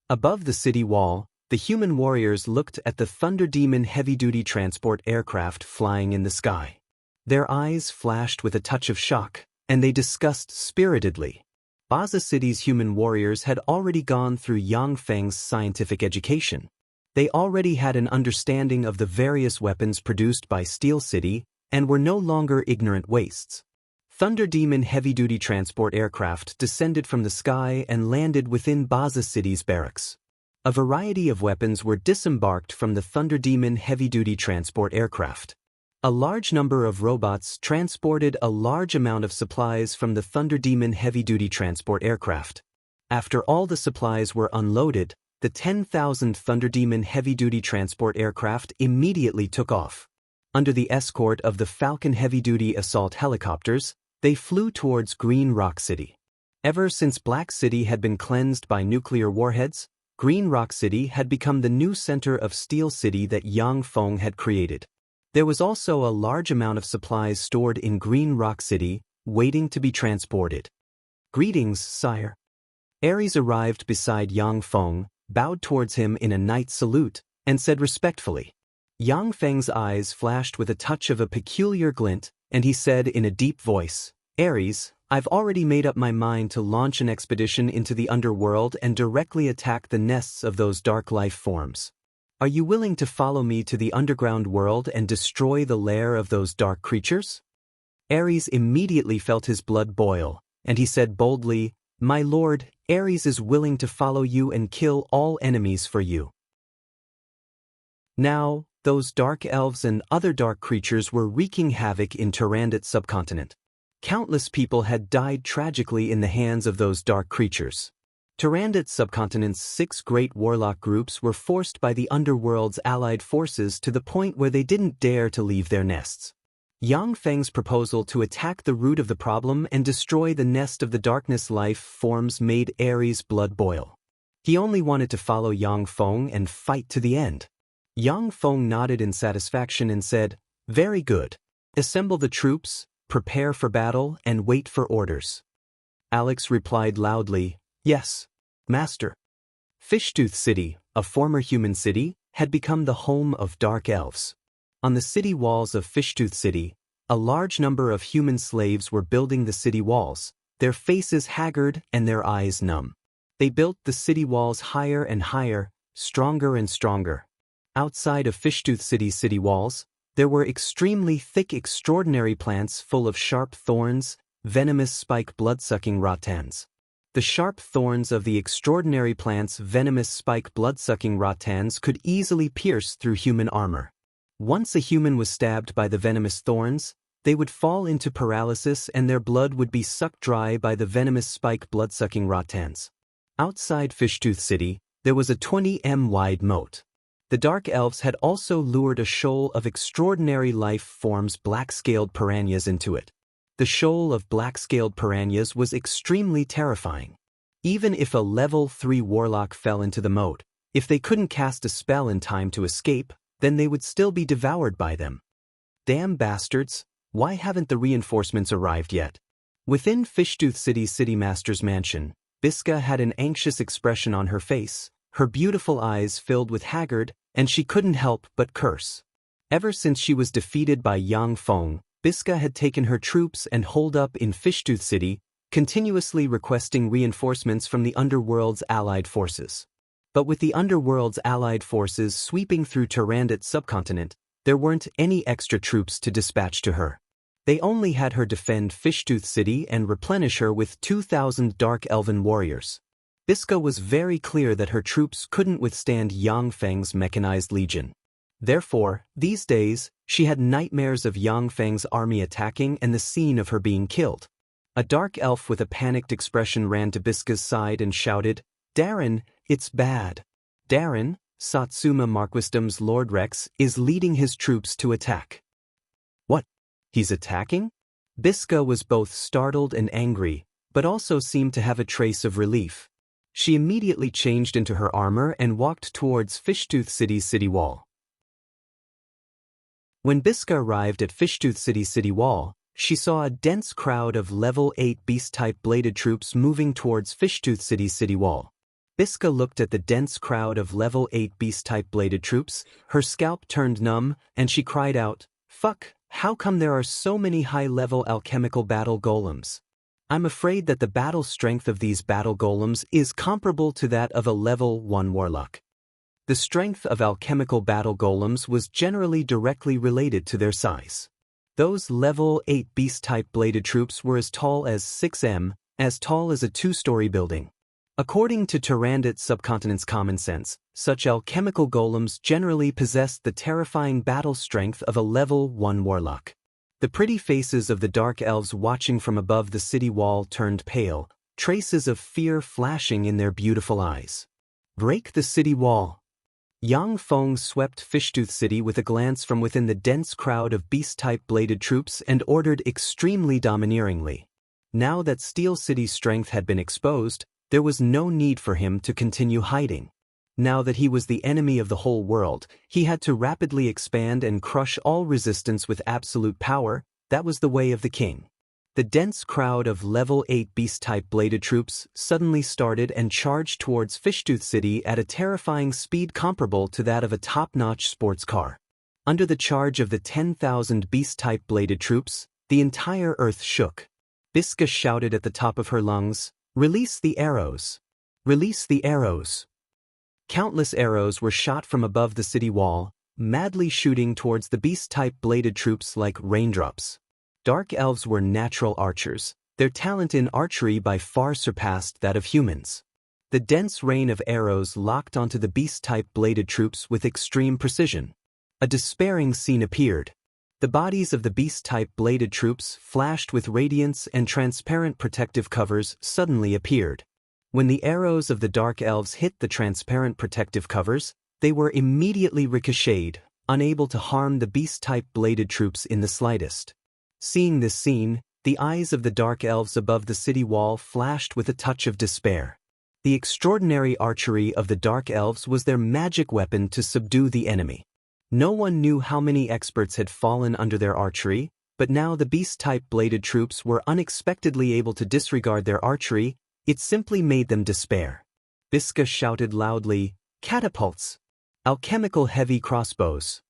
Above the city wall, the human warriors looked at the Thunder Demon heavy-duty transport aircraft flying in the sky. Their eyes flashed with a touch of shock, and they discussed spiritedly. Baza City's human warriors had already gone through Yang Feng's scientific education. They already had an understanding of the various weapons produced by Steel City and were no longer ignorant wastes. Thunder Demon heavy-duty transport aircraft descended from the sky and landed within Baza City's barracks. A variety of weapons were disembarked from the Thunder Demon heavy-duty transport aircraft. A large number of robots transported a large amount of supplies from the Thunder Demon heavy-duty transport aircraft. After all the supplies were unloaded, the 10,000 Thunder Demon heavy-duty transport aircraft immediately took off. Under the escort of the Falcon heavy-duty assault helicopters, they flew towards Green Rock City. Ever since Black City had been cleansed by nuclear warheads, Green Rock City had become the new center of Steel City that Yang Feng had created. There was also a large amount of supplies stored in Green Rock City, waiting to be transported. Greetings, sire. Ares arrived beside Yang Feng, bowed towards him in a knight salute, and said respectfully. Yang Feng's eyes flashed with a touch of a peculiar glint, and he said in a deep voice, Ares, I've already made up my mind to launch an expedition into the underworld and directly attack the nests of those dark life forms. Are you willing to follow me to the underground world and destroy the lair of those dark creatures? Ares immediately felt his blood boil, and he said boldly, My lord, Ares is willing to follow you and kill all enemies for you. Now, those dark elves and other dark creatures were wreaking havoc in Tyrandot subcontinent. Countless people had died tragically in the hands of those dark creatures. Tyrandot subcontinent's 6 great warlock groups were forced by the underworld's allied forces to the point where they didn't dare to leave their nests. Yang Feng's proposal to attack the root of the problem and destroy the nest of the darkness life forms made Ares' blood boil. He only wanted to follow Yang Feng and fight to the end. Yang Feng nodded in satisfaction and said, Very good. Assemble the troops, prepare for battle, and wait for orders. Alex replied loudly, Yes, Master. Fishtooth City, a former human city, had become the home of dark elves. On the city walls of Fishtooth City, a large number of human slaves were building the city walls, their faces haggard and their eyes numb. They built the city walls higher and higher, stronger and stronger. Outside of Fishtooth City's city walls, there were extremely thick extraordinary plants full of sharp thorns, venomous spike blood-sucking rattans. The sharp thorns of the extraordinary plant's venomous spike blood-sucking rattans could easily pierce through human armor. Once a human was stabbed by the venomous thorns, they would fall into paralysis and their blood would be sucked dry by the venomous spike blood-sucking rattans. Outside Fishtooth City, there was a 20 wide moat. The Dark Elves had also lured a shoal of extraordinary life forms black-scaled piranhas into it. The shoal of black-scaled piranhas was extremely terrifying. Even if a level 3 warlock fell into the moat, if they couldn't cast a spell in time to escape, then they would still be devoured by them. Damn bastards, why haven't the reinforcements arrived yet? Within Fishtooth City's City Master's mansion, Biska had an anxious expression on her face, her beautiful eyes filled with haggard, and she couldn't help but curse. Ever since she was defeated by Yang Feng, Biska had taken her troops and holed up in Fishtooth City, continuously requesting reinforcements from the Underworld's allied forces. But with the Underworld's allied forces sweeping through Tyrandot's subcontinent, there weren't any extra troops to dispatch to her. They only had her defend Fishtooth City and replenish her with 2,000 Dark Elven warriors. Biska was very clear that her troops couldn't withstand Yang Feng's mechanized legion. Therefore, these days, she had nightmares of Yang Feng's army attacking and the scene of her being killed. A dark elf with a panicked expression ran to Biska's side and shouted, "Darren, it's bad. Darren, Satsuma Marquisdom's Lord Rex, is leading his troops to attack." "What? He's attacking?" Biska was both startled and angry, but also seemed to have a trace of relief. She immediately changed into her armor and walked towards Fishtooth City's city wall. When Biska arrived at Fishtooth City's city wall, she saw a dense crowd of level 8 beast-type bladed troops moving towards Fishtooth City's city wall. Biska looked at the dense crowd of level 8 beast-type bladed troops, her scalp turned numb, and she cried out, "Fuck, how come there are so many high-level alchemical battle golems? I'm afraid that the battle strength of these battle golems is comparable to that of a level 1 warlock." The strength of alchemical battle golems was generally directly related to their size. Those level 8 beast-type bladed troops were as tall as 6 m, as tall as a 2-story building. According to Tyrandot's subcontinent's common sense, such alchemical golems generally possessed the terrifying battle strength of a level 1 warlock. The pretty faces of the dark elves watching from above the city wall turned pale, traces of fear flashing in their beautiful eyes. "Break the city wall." Yang Feng swept Fishtooth City with a glance from within the dense crowd of beast-type bladed troops and ordered extremely domineeringly. Now that Steel City's strength had been exposed, there was no need for him to continue hiding. Now that he was the enemy of the whole world, he had to rapidly expand and crush all resistance with absolute power. That was the way of the king. The dense crowd of level 8 beast-type bladed troops suddenly started and charged towards Fishtooth City at a terrifying speed comparable to that of a top-notch sports car. Under the charge of the 10,000 beast-type bladed troops, the entire earth shook. Biska shouted at the top of her lungs, "Release the arrows! Release the arrows!" Countless arrows were shot from above the city wall, madly shooting towards the beast-type bladed troops like raindrops. Dark elves were natural archers. Their talent in archery by far surpassed that of humans. The dense rain of arrows locked onto the beast-type bladed troops with extreme precision. A despairing scene appeared. The bodies of the beast-type bladed troops flashed with radiance, and transparent protective covers suddenly appeared. When the arrows of the dark elves hit the transparent protective covers, they were immediately ricocheted, unable to harm the beast-type bladed troops in the slightest. Seeing this scene, the eyes of the dark elves above the city wall flashed with a touch of despair. The extraordinary archery of the dark elves was their magic weapon to subdue the enemy. No one knew how many experts had fallen under their archery, but now the beast-type bladed troops were unexpectedly able to disregard their archery. It simply made them despair. Biska shouted loudly, "Catapults! Alchemical heavy crossbows!"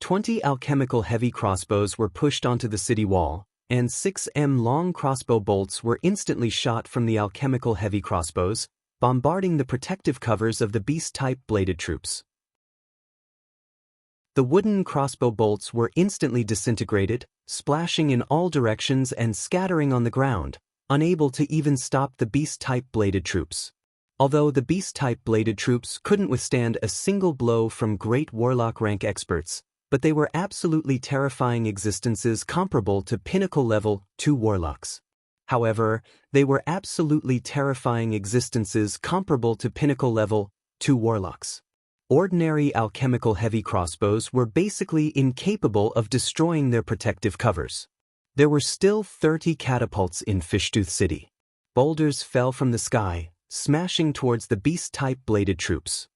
20 alchemical heavy crossbows were pushed onto the city wall, and 6 m-long crossbow bolts were instantly shot from the alchemical heavy crossbows, bombarding the protective covers of the beast-type bladed troops. The wooden crossbow bolts were instantly disintegrated, splashing in all directions and scattering on the ground, unable to even stop the beast-type bladed troops. Although the beast-type bladed troops couldn't withstand a single blow from great warlock rank experts, but they were absolutely terrifying existences comparable to pinnacle level 2 warlocks. However, they were absolutely terrifying existences comparable to pinnacle level 2 warlocks. Ordinary alchemical heavy crossbows were basically incapable of destroying their protective covers. There were still 30 catapults in Fishtooth City. Boulders fell from the sky, smashing towards the beast-type bladed troops.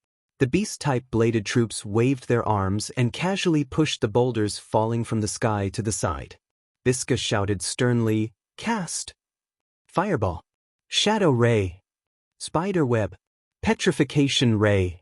The beast-type bladed troops waved their arms and casually pushed the boulders falling from the sky to the side. Biska shouted sternly, "Cast! Fireball! Shadow Ray!" Spider web. Petrification ray.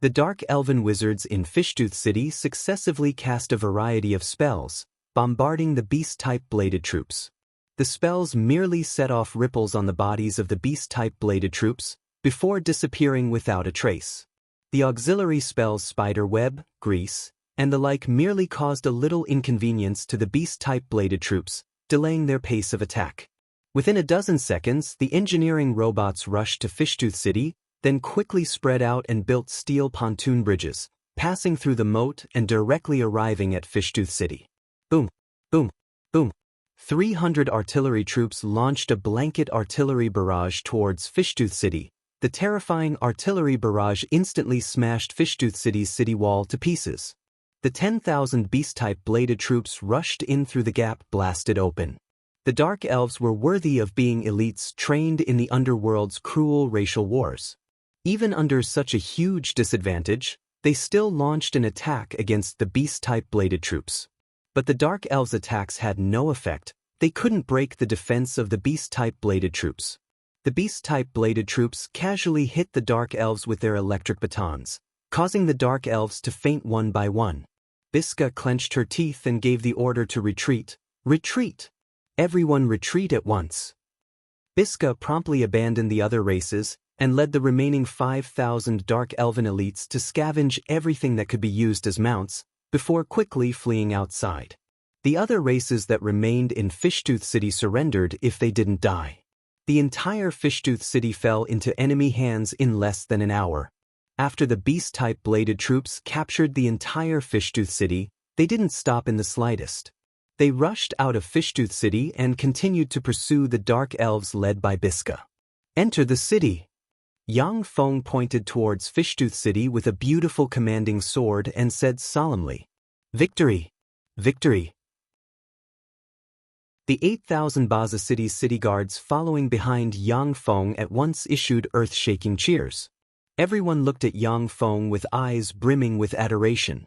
The dark elven wizards in Fishtooth City successively cast a variety of spells, bombarding the beast-type bladed troops. The spells merely set off ripples on the bodies of the beast-type bladed troops, before disappearing without a trace. The auxiliary spells Spider Web, Grease, and the like merely caused a little inconvenience to the beast-type bladed troops, delaying their pace of attack. Within a dozen seconds, the engineering robots rushed to Fishtooth City, then quickly spread out and built steel pontoon bridges, passing through the moat and directly arriving at Fishtooth City. Boom, boom, boom. 300 artillery troops launched a blanket artillery barrage towards Fishtooth City. The terrifying artillery barrage instantly smashed Fishtooth City's city wall to pieces. The 10,000 beast-type bladed troops rushed in through the gap blasted open. The Dark Elves were worthy of being elites trained in the underworld's cruel racial wars. Even under such a huge disadvantage, they still launched an attack against the beast-type bladed troops. But the Dark Elves' attacks had no effect. They couldn't break the defense of the beast-type bladed troops. The beast-type bladed troops casually hit the Dark Elves with their electric batons, causing the Dark Elves to faint one by one. Biska clenched her teeth and gave the order to retreat. Retreat! Everyone retreat at once. Biska promptly abandoned the other races and led the remaining 5,000 Dark Elven elites to scavenge everything that could be used as mounts, before quickly fleeing outside. The other races that remained in Fishtooth City surrendered if they didn't die. The entire Fishtooth City fell into enemy hands in less than an hour. After the beast-type bladed troops captured the entire Fishtooth City, they didn't stop in the slightest. They rushed out of Fishtooth City and continued to pursue the Dark Elves led by Biska. Enter the city. Yang Feng pointed towards Fishtooth City with a beautiful commanding sword and said solemnly, "Victory! Victory!" The 8,000 Baza City's city guards following behind Yang Feng at once issued earth-shaking cheers. Everyone looked at Yang Feng with eyes brimming with adoration.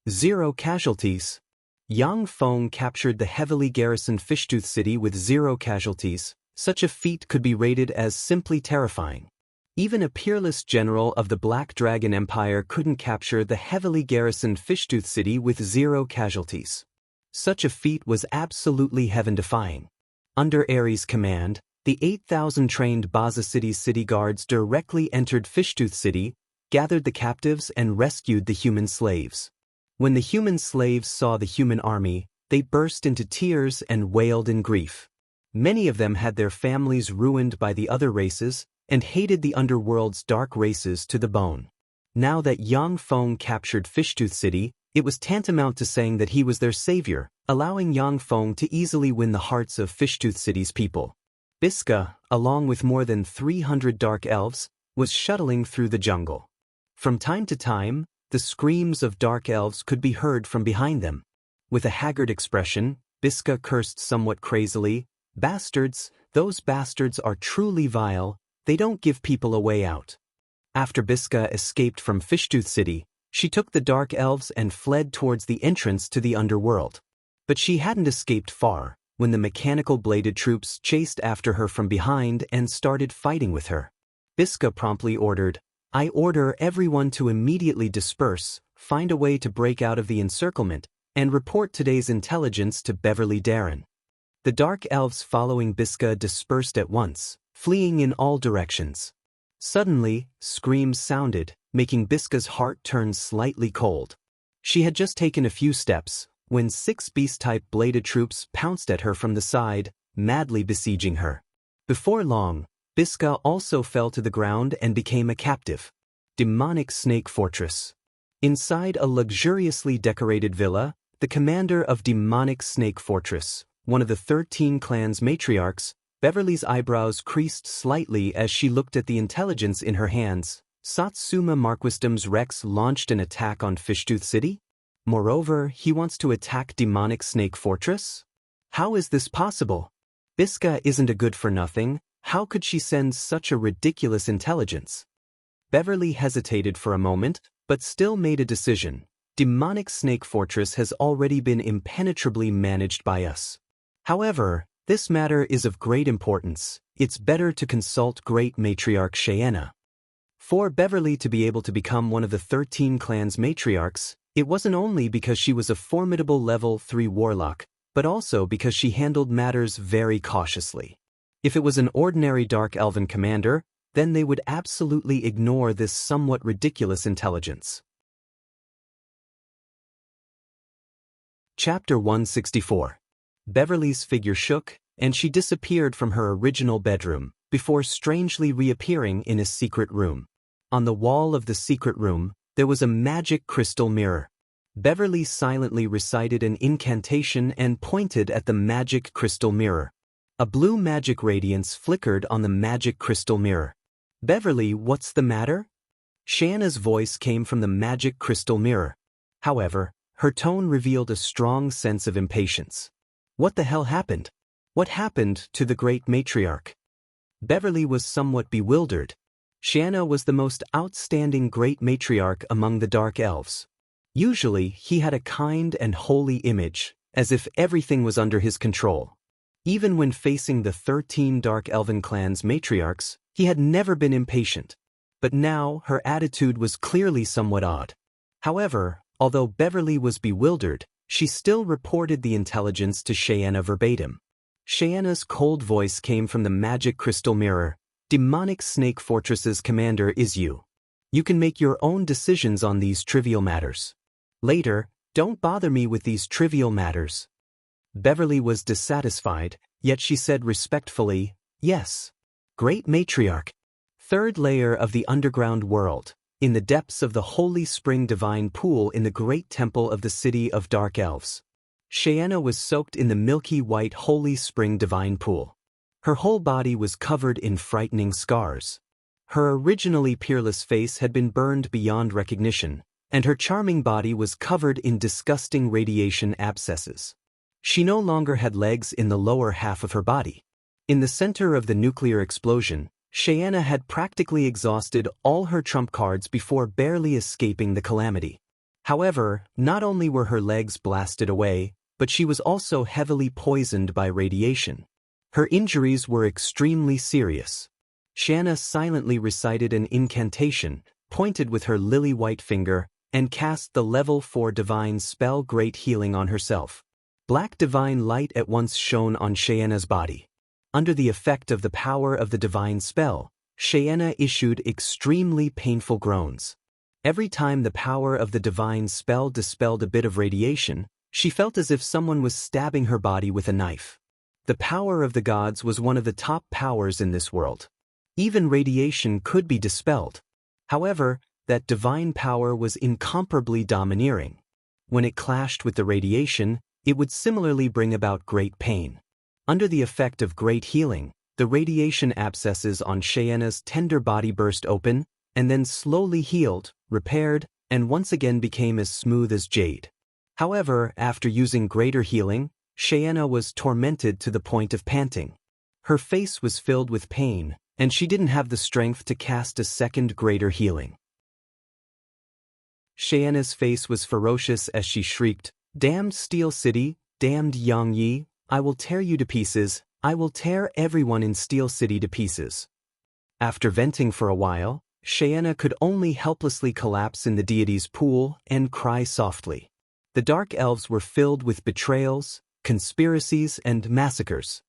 0 casualties. Yang Feng captured the heavily garrisoned Fishtooth City with 0 casualties. Such a feat could be rated as simply terrifying. Even a peerless general of the Black Dragon Empire couldn't capture the heavily garrisoned Fishtooth City with 0 casualties. Such a feat was absolutely heaven-defying. Under Ares' command, the 8,000 trained Baza City's city guards directly entered Fishtooth City, gathered the captives and rescued the human slaves. When the human slaves saw the human army, they burst into tears and wailed in grief. Many of them had their families ruined by the other races and hated the underworld's dark races to the bone. Now that Yang Feng captured Fishtooth City, it was tantamount to saying that he was their savior, allowing Yang Feng to easily win the hearts of Fishtooth City's people. Biska, along with more than 300 Dark Elves, was shuttling through the jungle. From time to time, the screams of Dark Elves could be heard from behind them. With a haggard expression, Biska cursed somewhat crazily, "Bastards, those bastards are truly vile, they don't give people a way out." After Biska escaped from Fishtooth City, she took the Dark Elves and fled towards the entrance to the underworld. But she hadn't escaped far, when the mechanical bladed troops chased after her from behind and started fighting with her. Biska promptly ordered, "I order everyone to immediately disperse, find a way to break out of the encirclement, and report today's intelligence to Beverly Darren." The Dark Elves following Biska dispersed at once, fleeing in all directions. Suddenly, screams sounded, making Biska's heart turn slightly cold. She had just taken a few steps, when 6 beast-type bladed troops pounced at her from the side, madly besieging her. Before long, Biska also fell to the ground and became a captive. Demonic Snake Fortress. Inside a luxuriously decorated villa, the commander of Demonic Snake Fortress, one of the 13 clans' matriarchs, Beverly's eyebrows creased slightly as she looked at the intelligence in her hands. Satsuma Marquisdom's Rex launched an attack on Fishtooth City? Moreover, he wants to attack Demonic Snake Fortress? How is this possible? Biska isn't a good-for-nothing. How could she send such a ridiculous intelligence? Beverly hesitated for a moment, but still made a decision. Demonic Snake Fortress has already been impenetrably managed by us. However, This matter is of great importance. It's better to consult Great Matriarch Xianxia. For Beverly to be able to become one of the 13 clans' matriarchs, it wasn't only because she was a formidable level 3 warlock, but also because she handled matters very cautiously. If it was an ordinary Dark Elven commander, then they would absolutely ignore this somewhat ridiculous intelligence. Chapter 164. Beverly's figure shook, and she disappeared from her original bedroom, before strangely reappearing in a secret room. On the wall of the secret room, there was a magic crystal mirror. Beverly silently recited an incantation and pointed at the magic crystal mirror. A blue magic radiance flickered on the magic crystal mirror. "Beverly, what's the matter?" Xianxia's voice came from the magic crystal mirror. However, her tone revealed a strong sense of impatience. What the hell happened? What happened to the great matriarch? Beverly was somewhat bewildered. Xianxia was the most outstanding great matriarch among the Dark Elves. Usually, he had a kind and holy image, as if everything was under his control. Even when facing the 13 Dark Elven clans' matriarchs, he had never been impatient. But now, her attitude was clearly somewhat odd. However, although Beverly was bewildered, she still reported the intelligence to Xianxia verbatim. Xianxia's cold voice came from the magic crystal mirror. "Demonic Snake Fortress's commander is you. You can make your own decisions on these trivial matters. Later, don't bother me with these trivial matters." Beverly was dissatisfied, yet she said respectfully, "Yes. Great Matriarch. Third layer of the underground world, in the depths of the Holy Spring Divine Pool in the great temple of the city of Dark Elves." Xianxia was soaked in the milky white Holy Spring Divine Pool. Her whole body was covered in frightening scars. Her originally peerless face had been burned beyond recognition, and her charming body was covered in disgusting radiation abscesses. She no longer had legs in the lower half of her body. In the center of the nuclear explosion, Xianxia had practically exhausted all her trump cards before barely escaping the calamity. However, not only were her legs blasted away, but she was also heavily poisoned by radiation. Her injuries were extremely serious. Xianxia silently recited an incantation, pointed with her lily-white finger, and cast the level 4 divine spell Great Healing on herself. Black divine light at once shone on Xianxia's body. Under the effect of the power of the divine spell, Xianxia issued extremely painful groans. Every time the power of the divine spell dispelled a bit of radiation, she felt as if someone was stabbing her body with a knife. The power of the gods was one of the top powers in this world. Even radiation could be dispelled. However, that divine power was incomparably domineering. When it clashed with the radiation, it would similarly bring about great pain. Under the effect of Great Healing, the radiation abscesses on Xianxia's tender body burst open, and then slowly healed, repaired, and once again became as smooth as jade. However, after using greater healing, Xianxia was tormented to the point of panting. Her face was filled with pain, and she didn't have the strength to cast a second greater healing. Xianxia's face was ferocious as she shrieked, "Damned Steel City, damned Yang Yi, I will tear you to pieces, I will tear everyone in Steel City to pieces." After venting for a while, Xianxia could only helplessly collapse in the deity's pool and cry softly. The Dark Elves were filled with betrayals, conspiracies, and massacres.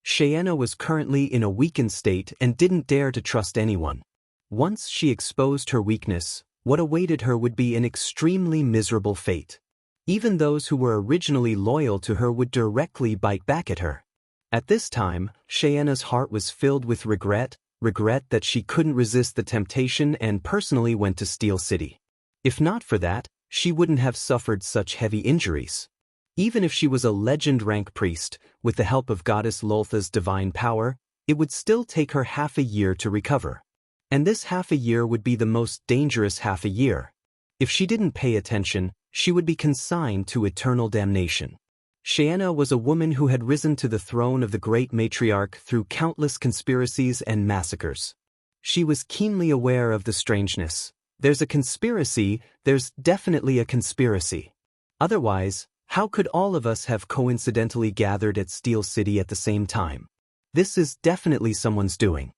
Xianxia was currently in a weakened state and didn't dare to trust anyone. Once she exposed her weakness, what awaited her would be an extremely miserable fate. Even those who were originally loyal to her would directly bite back at her. At this time, Xianxia's heart was filled with regret that she couldn't resist the temptation and personally went to Steel City. If not for that, she wouldn't have suffered such heavy injuries. Even if she was a legend-rank priest, with the help of Goddess Loltha's divine power, it would still take her half a year to recover. And this half a year would be the most dangerous half a year. If she didn't pay attention, she would be consigned to eternal damnation. Xianxia was a woman who had risen to the throne of the great matriarch through countless conspiracies and massacres. She was keenly aware of the strangeness. There's a conspiracy, there's definitely a conspiracy. Otherwise, How could all of us have coincidentally gathered at Steel City at the same time? This is definitely someone's doing.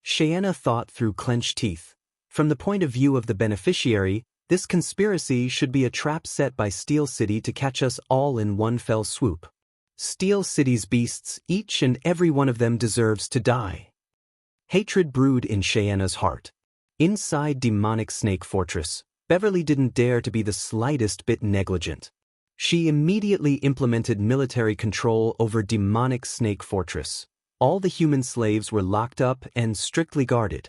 Xianxia thought through clenched teeth. From the point of view of the beneficiary, this conspiracy should be a trap set by Steel City to catch us all in one fell swoop. Steel City's beasts, each and every one of them deserves to die. Hatred brewed in Xianxia's heart. Inside demonic Snake Fortress, Beverly didn't dare to be the slightest bit negligent. She immediately implemented military control over demonic Snake Fortress. All the human slaves were locked up and strictly guarded.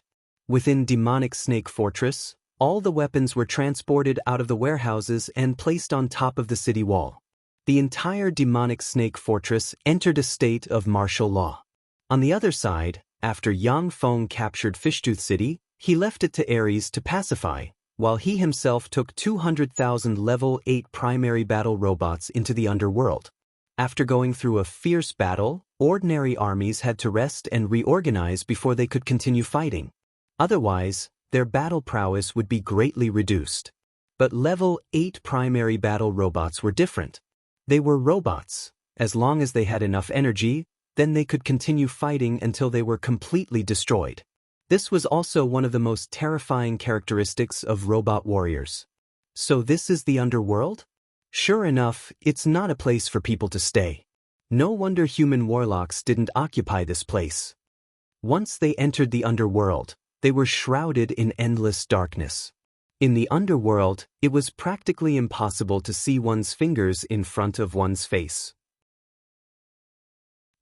Within demonic Snake Fortress, all the weapons were transported out of the warehouses and placed on top of the city wall. The entire demonic Snake Fortress entered a state of martial law. On the other side, after Yang Feng captured Fishtooth City, he left it to Ares to pacify, while he himself took 200,000 level 8 primary battle robots into the underworld. After going through a fierce battle, ordinary armies had to rest and reorganize before they could continue fighting. Otherwise, their battle prowess would be greatly reduced. But level 8 primary battle robots were different. They were robots. As long as they had enough energy, then they could continue fighting until they were completely destroyed. This was also one of the most terrifying characteristics of robot warriors. So this is the underworld? Sure enough, it's not a place for people to stay. No wonder human warlocks didn't occupy this place. Once they entered the underworld, they were shrouded in endless darkness. In the underworld, it was practically impossible to see one's fingers in front of one's face.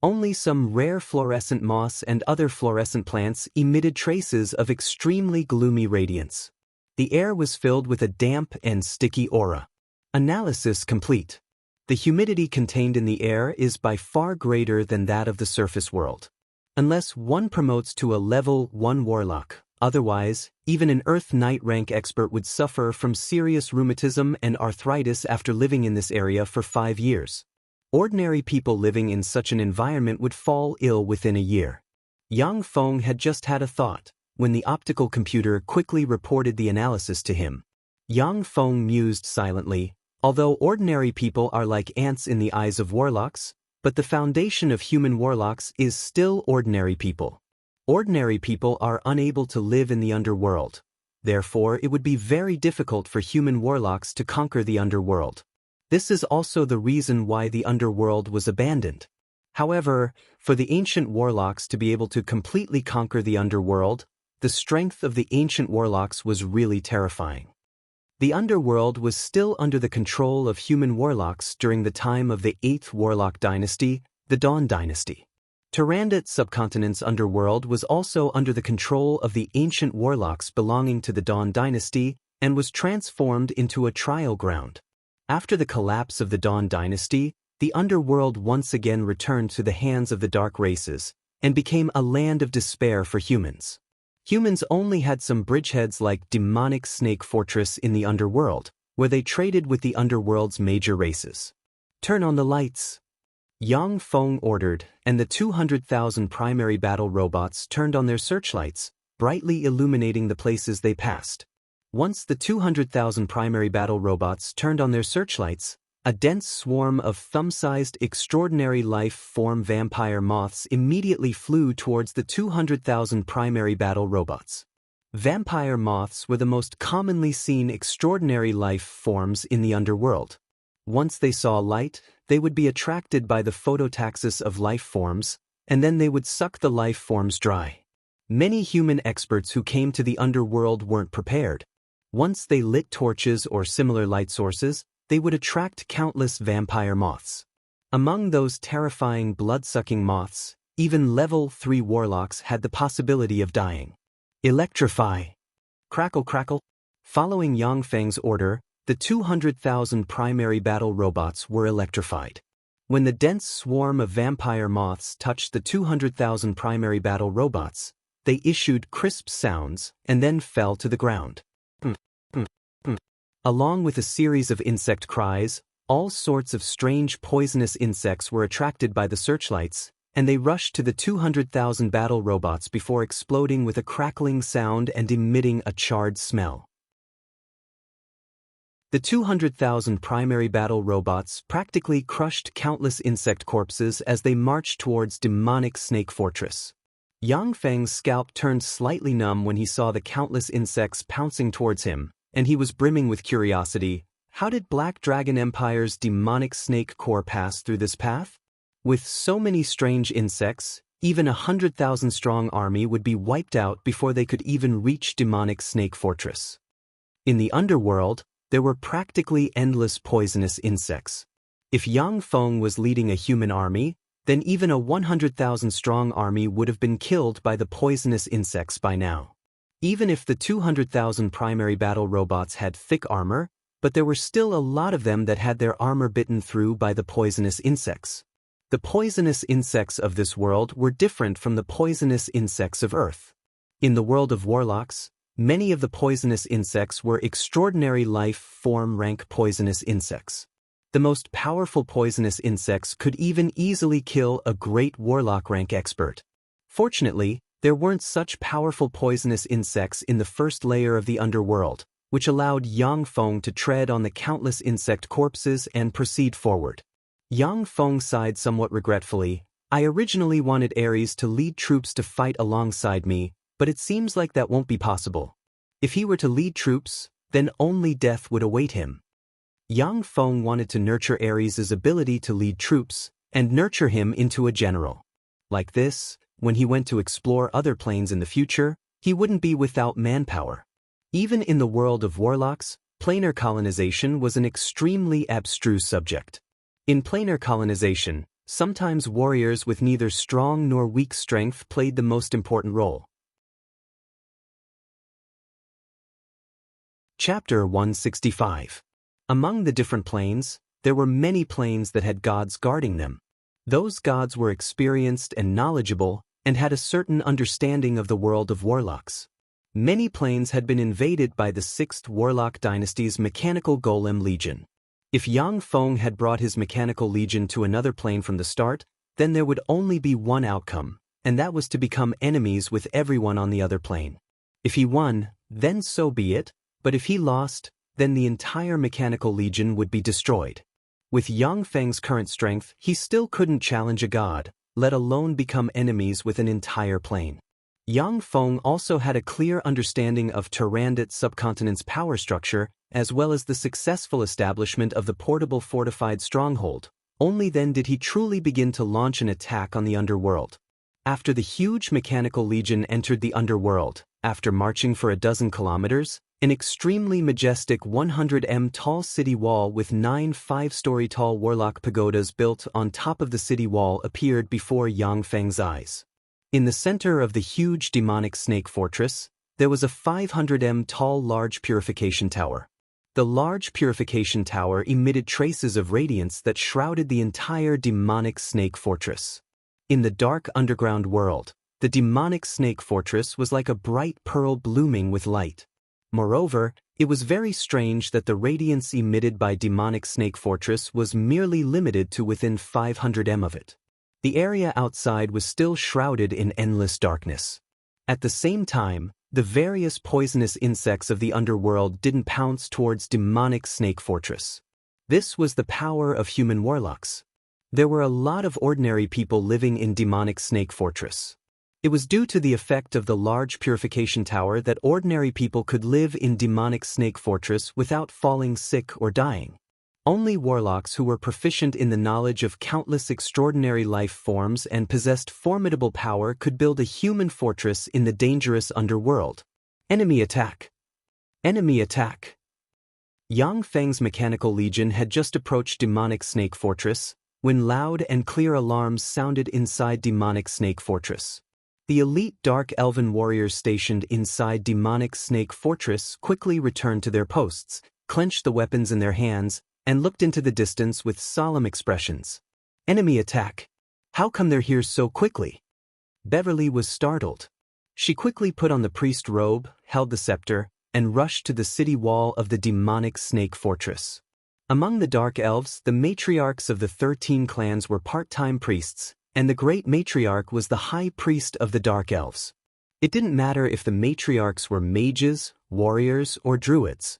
Only some rare fluorescent moss and other fluorescent plants emitted traces of extremely gloomy radiance. The air was filled with a damp and sticky aura. Analysis complete. The humidity contained in the air is by far greater than that of the surface world. Unless one promotes to a level 1 warlock, otherwise, even an Earth Knight rank expert would suffer from serious rheumatism and arthritis after living in this area for 5 years. Ordinary people living in such an environment would fall ill within a year. Yang Feng had just had a thought, when the optical computer quickly reported the analysis to him. Yang Feng mused silently. Although ordinary people are like ants in the eyes of warlocks, but the foundation of human warlocks is still ordinary people. Ordinary people are unable to live in the underworld. Therefore, it would be very difficult for human warlocks to conquer the underworld. This is also the reason why the underworld was abandoned. However, for the ancient warlocks to be able to completely conquer the underworld, the strength of the ancient warlocks was really terrifying. The underworld was still under the control of human warlocks during the time of the 8th Warlock Dynasty, the Dawn Dynasty. Tyrandat subcontinent's underworld was also under the control of the ancient warlocks belonging to the Dawn Dynasty and was transformed into a trial ground. After the collapse of the Dawn Dynasty, the underworld once again returned to the hands of the dark races and became a land of despair for humans. Humans only had some bridgeheads like demonic Snake Fortress in the underworld, where they traded with the underworld's major races. Turn on the lights. Yang Feng ordered, and the 200,000 primary battle robots turned on their searchlights, brightly illuminating the places they passed. Once the 200,000 primary battle robots turned on their searchlights, a dense swarm of thumb-sized extraordinary life form vampire moths immediately flew towards the 200,000 primary battle robots. Vampire moths were the most commonly seen extraordinary life forms in the underworld. Once they saw light, they would be attracted by the phototaxis of life forms, and then they would suck the life forms dry. Many human experts who came to the underworld weren't prepared. Once they lit torches or similar light sources, they would attract countless vampire moths. Among those terrifying blood-sucking moths, even level 3 warlocks had the possibility of dying. Electrify. Crackle crackle. Following Yang Feng's order, the 200,000 primary battle robots were electrified. When the dense swarm of vampire moths touched the 200,000 primary battle robots, they issued crisp sounds and then fell to the ground. Along with a series of insect cries, all sorts of strange poisonous insects were attracted by the searchlights, and they rushed to the 200,000 battle robots before exploding with a crackling sound and emitting a charred smell. The 200,000 primary battle robots practically crushed countless insect corpses as they marched towards demonic Snake Fortress. Yang Feng's scalp turned slightly numb when he saw the countless insects pouncing towards him, and he was brimming with curiosity. How did Black Dragon Empire's demonic snake core pass through this path? With so many strange insects, even 100,000-strong army would be wiped out before they could even reach demonic Snake Fortress. In the underworld, there were practically endless poisonous insects. If Yang Feng was leading a human army, then even a 100,000-strong army would have been killed by the poisonous insects by now. Even if the 200,000 primary battle robots had thick armor, but there were still a lot of them that had their armor bitten through by the poisonous insects. The poisonous insects of this world were different from the poisonous insects of Earth. In the world of warlocks, many of the poisonous insects were extraordinary life form rank poisonous insects. The most powerful poisonous insects could even easily kill a great warlock rank expert. Fortunately, there weren't such powerful poisonous insects in the first layer of the underworld, which allowed Yang Feng to tread on the countless insect corpses and proceed forward. Yang Feng sighed somewhat regretfully. I originally wanted Ares to lead troops to fight alongside me, but it seems like that won't be possible. If he were to lead troops, then only death would await him. Yang Feng wanted to nurture Ares' ability to lead troops, and nurture him into a general. Like this, when he went to explore other planes in the future, he wouldn't be without manpower. Even in the world of warlocks, planar colonization was an extremely abstruse subject. In planar colonization, sometimes warriors with neither strong nor weak strength played the most important role. Chapter 165. Among the different planes, there were many planes that had gods guarding them. Those gods were experienced and knowledgeable, and had a certain understanding of the world of warlocks. Many planes had been invaded by the 6th Warlock Dynasty's Mechanical Golem Legion. If Yang Feng had brought his Mechanical Legion to another plane from the start, then there would only be one outcome, and that was to become enemies with everyone on the other plane. If he won, then so be it, but if he lost, then the entire Mechanical Legion would be destroyed. With Yang Feng's current strength, he still couldn't challenge a god, let alone become enemies with an entire plane. Yang Feng also had a clear understanding of Tyrannid subcontinent's power structure, as well as the successful establishment of the portable fortified stronghold. Only then did he truly begin to launch an attack on the underworld. After the huge Mechanical Legion entered the underworld, after marching for a dozen kilometers, an extremely majestic 100 tall city wall with 9 5-story tall warlock pagodas built on top of the city wall appeared before Yang Feng's eyes. In the center of the huge demonic snake fortress, there was a 500 tall large purification tower. The large purification tower emitted traces of radiance that shrouded the entire demonic snake fortress. In the dark underground world, the demonic snake fortress was like a bright pearl blooming with light. Moreover, it was very strange that the radiance emitted by demonic snake fortress was merely limited to within 500 of it. The area outside was still shrouded in endless darkness. At the same time, the various poisonous insects of the underworld didn't pounce towards demonic snake fortress. This was the power of human warlocks. There were a lot of ordinary people living in demonic snake fortress. It was due to the effect of the large purification tower that ordinary people could live in demonic snake fortress without falling sick or dying. Only warlocks who were proficient in the knowledge of countless extraordinary life forms and possessed formidable power could build a human fortress in the dangerous underworld. Enemy attack! Enemy attack! Yang Feng's Mechanical Legion had just approached demonic snake fortress when loud and clear alarms sounded inside demonic snake fortress. The elite Dark Elven warriors stationed inside demonic snake fortress quickly returned to their posts, clenched the weapons in their hands, and looked into the distance with solemn expressions. Enemy attack! How come they're here so quickly? Beverly was startled. She quickly put on the priest robe, held the scepter, and rushed to the city wall of the demonic snake fortress. Among the Dark Elves, the matriarchs of the 13 clans were part-time priests, and the great matriarch was the high priest of the Dark Elves. It didn't matter if the matriarchs were mages, warriors, or druids.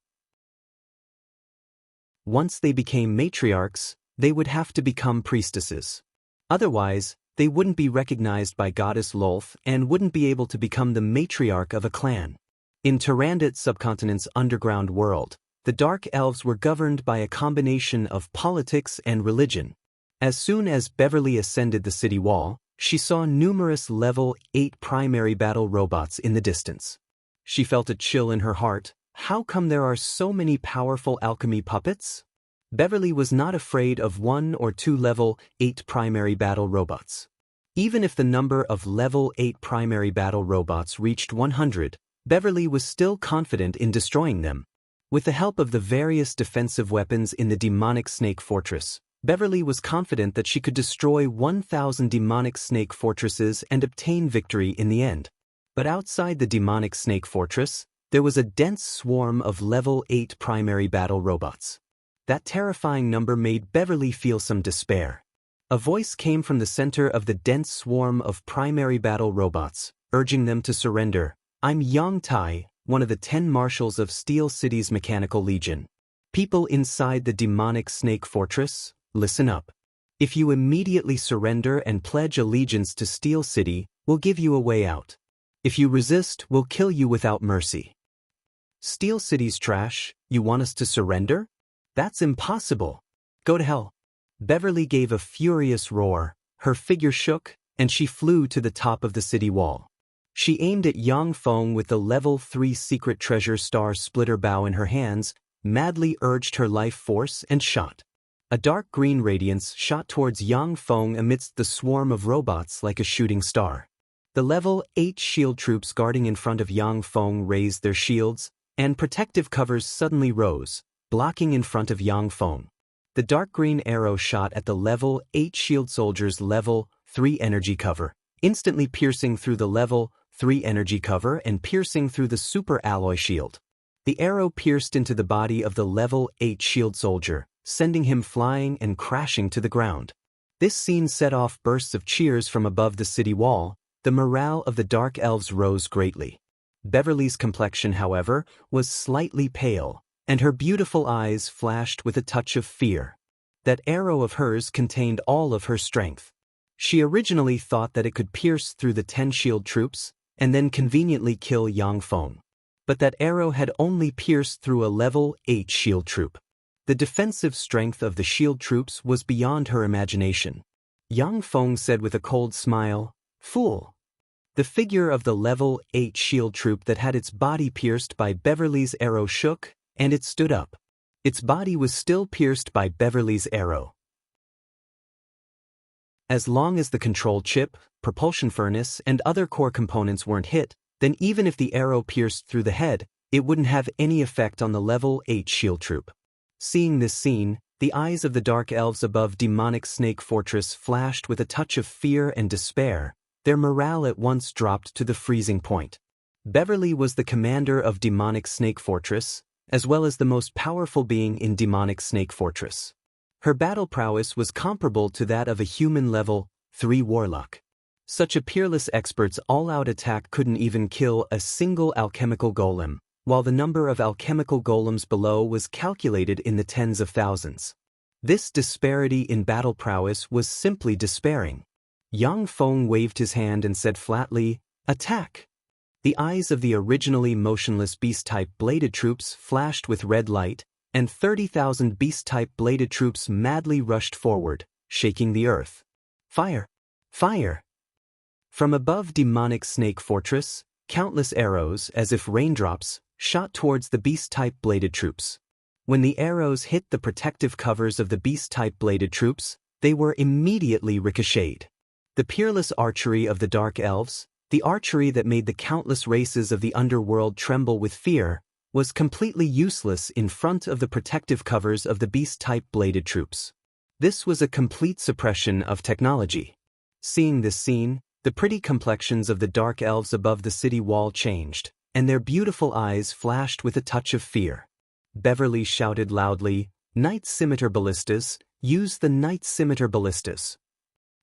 Once they became matriarchs, they would have to become priestesses. Otherwise, they wouldn't be recognized by Goddess Lolth and wouldn't be able to become the matriarch of a clan. In Tyrandot subcontinent's underground world, the Dark Elves were governed by a combination of politics and religion. As soon as Beverly ascended the city wall, she saw numerous level 8 primary battle robots in the distance. She felt a chill in her heart. How come there are so many powerful alchemy puppets? Beverly was not afraid of 1 or 2 level 8 primary battle robots. Even if the number of level 8 primary battle robots reached 100, Beverly was still confident in destroying them. With the help of the various defensive weapons in the demonic snake fortress, Beverly was confident that she could destroy 1,000 demonic snake fortresses and obtain victory in the end. But outside the demonic snake fortress, there was a dense swarm of level 8 primary battle robots. That terrifying number made Beverly feel some despair. A voice came from the center of the dense swarm of primary battle robots, urging them to surrender. I'm Yang Tai, one of the 10 marshals of Steel City's Mechanical Legion. People inside the demonic snake fortress, listen up. If you immediately surrender and pledge allegiance to Steel City, we'll give you a way out. If you resist, we'll kill you without mercy. Steel City's trash, you want us to surrender? That's impossible. Go to hell. Beverly gave a furious roar, her figure shook, and she flew to the top of the city wall. She aimed at Yang Feng with the level 3 secret treasure star splitter bow in her hands, madly urged her life force and shot. A dark green radiance shot towards Yang Feng amidst the swarm of robots like a shooting star. The level 8 shield troops guarding in front of Yang Feng raised their shields, and protective covers suddenly rose, blocking in front of Yang Feng. The dark green arrow shot at the level 8 shield soldier's level 3 energy cover, instantly piercing through the level 3 energy cover and piercing through the super alloy shield. The arrow pierced into the body of the level 8 shield soldier, sending him flying and crashing to the ground. This scene set off bursts of cheers from above the city wall. The morale of the Dark Elves rose greatly. Beverly's complexion, however, was slightly pale, and her beautiful eyes flashed with a touch of fear. That arrow of hers contained all of her strength. She originally thought that it could pierce through the 10 shield troops and then conveniently kill Yang Feng. But that arrow had only pierced through a level 8 shield troop. The defensive strength of the shield troops was beyond her imagination. Yang Feng said with a cold smile, "Fool." The figure of the level 8 shield troop that had its body pierced by Beverly's arrow shook, and it stood up. Its body was still pierced by Beverly's arrow. As long as the control chip, propulsion furnace, and other core components weren't hit, then even if the arrow pierced through the head, it wouldn't have any effect on the level 8 shield troop. Seeing this scene, the eyes of the Dark Elves above Demonic Snake Fortress flashed with a touch of fear and despair. Their morale at once dropped to the freezing point. Beverly was the commander of Demonic Snake Fortress, as well as the most powerful being in Demonic Snake Fortress. Her battle prowess was comparable to that of a human level 3 warlock. Such a peerless expert's all-out attack couldn't even kill a single alchemical golem, while the number of alchemical golems below was calculated in the tens of thousands. This disparity in battle prowess was simply despairing. Yang Feng waved his hand and said flatly, "Attack!" The eyes of the originally motionless beast-type bladed troops flashed with red light, and 30,000 beast-type bladed troops madly rushed forward, shaking the earth. Fire! Fire! From above Demonic Snake Fortress, countless arrows, as if raindrops, shot towards the beast-type bladed troops. When the arrows hit the protective covers of the beast-type bladed troops, they were immediately ricocheted. The peerless archery of the Dark Elves, the archery that made the countless races of the underworld tremble with fear, was completely useless in front of the protective covers of the beast-type bladed troops. This was a complete suppression of technology. Seeing this scene, the pretty complexions of the Dark Elves above the city wall changed, and their beautiful eyes flashed with a touch of fear. Beverly shouted loudly, "Night Scimitar Ballistas, use the Night Scimitar Ballistas."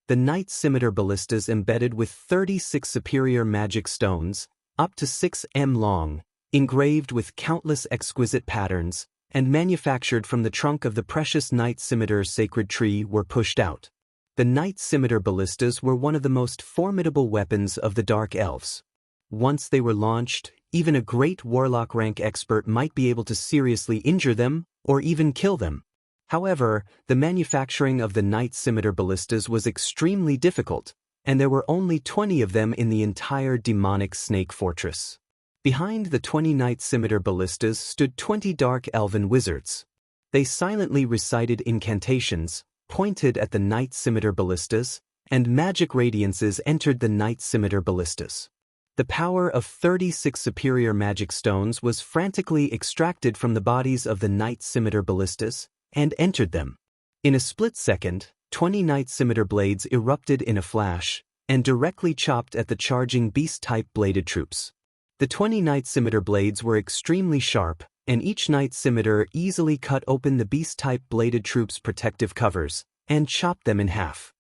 The Night Scimitar Ballistas, embedded with 36 superior magic stones, up to 6 m long, engraved with countless exquisite patterns, and manufactured from the trunk of the precious night scimitar sacred tree were pushed out. The night scimitar ballistas were one of the most formidable weapons of the Dark Elves. Once they were launched, even a great warlock rank expert might be able to seriously injure them, or even kill them. However, the manufacturing of the night scimitar ballistas was extremely difficult, and there were only 20 of them in the entire demonic snake fortress. Behind the 20 night scimitar ballistas stood 20 dark elven wizards. They silently recited incantations, pointed at the night scimitar ballistas, and magic radiances entered the night scimitar ballistas. The power of 36 superior magic stones was frantically extracted from the bodies of the night scimitar ballistas and entered them. In a split second, 20 night scimitar blades erupted in a flash and directly chopped at the charging beast-type bladed troops. The 20 night scimitar blades were extremely sharp, and each night scimitar easily cut open the beast-type bladed troops' protective covers and chopped them in half.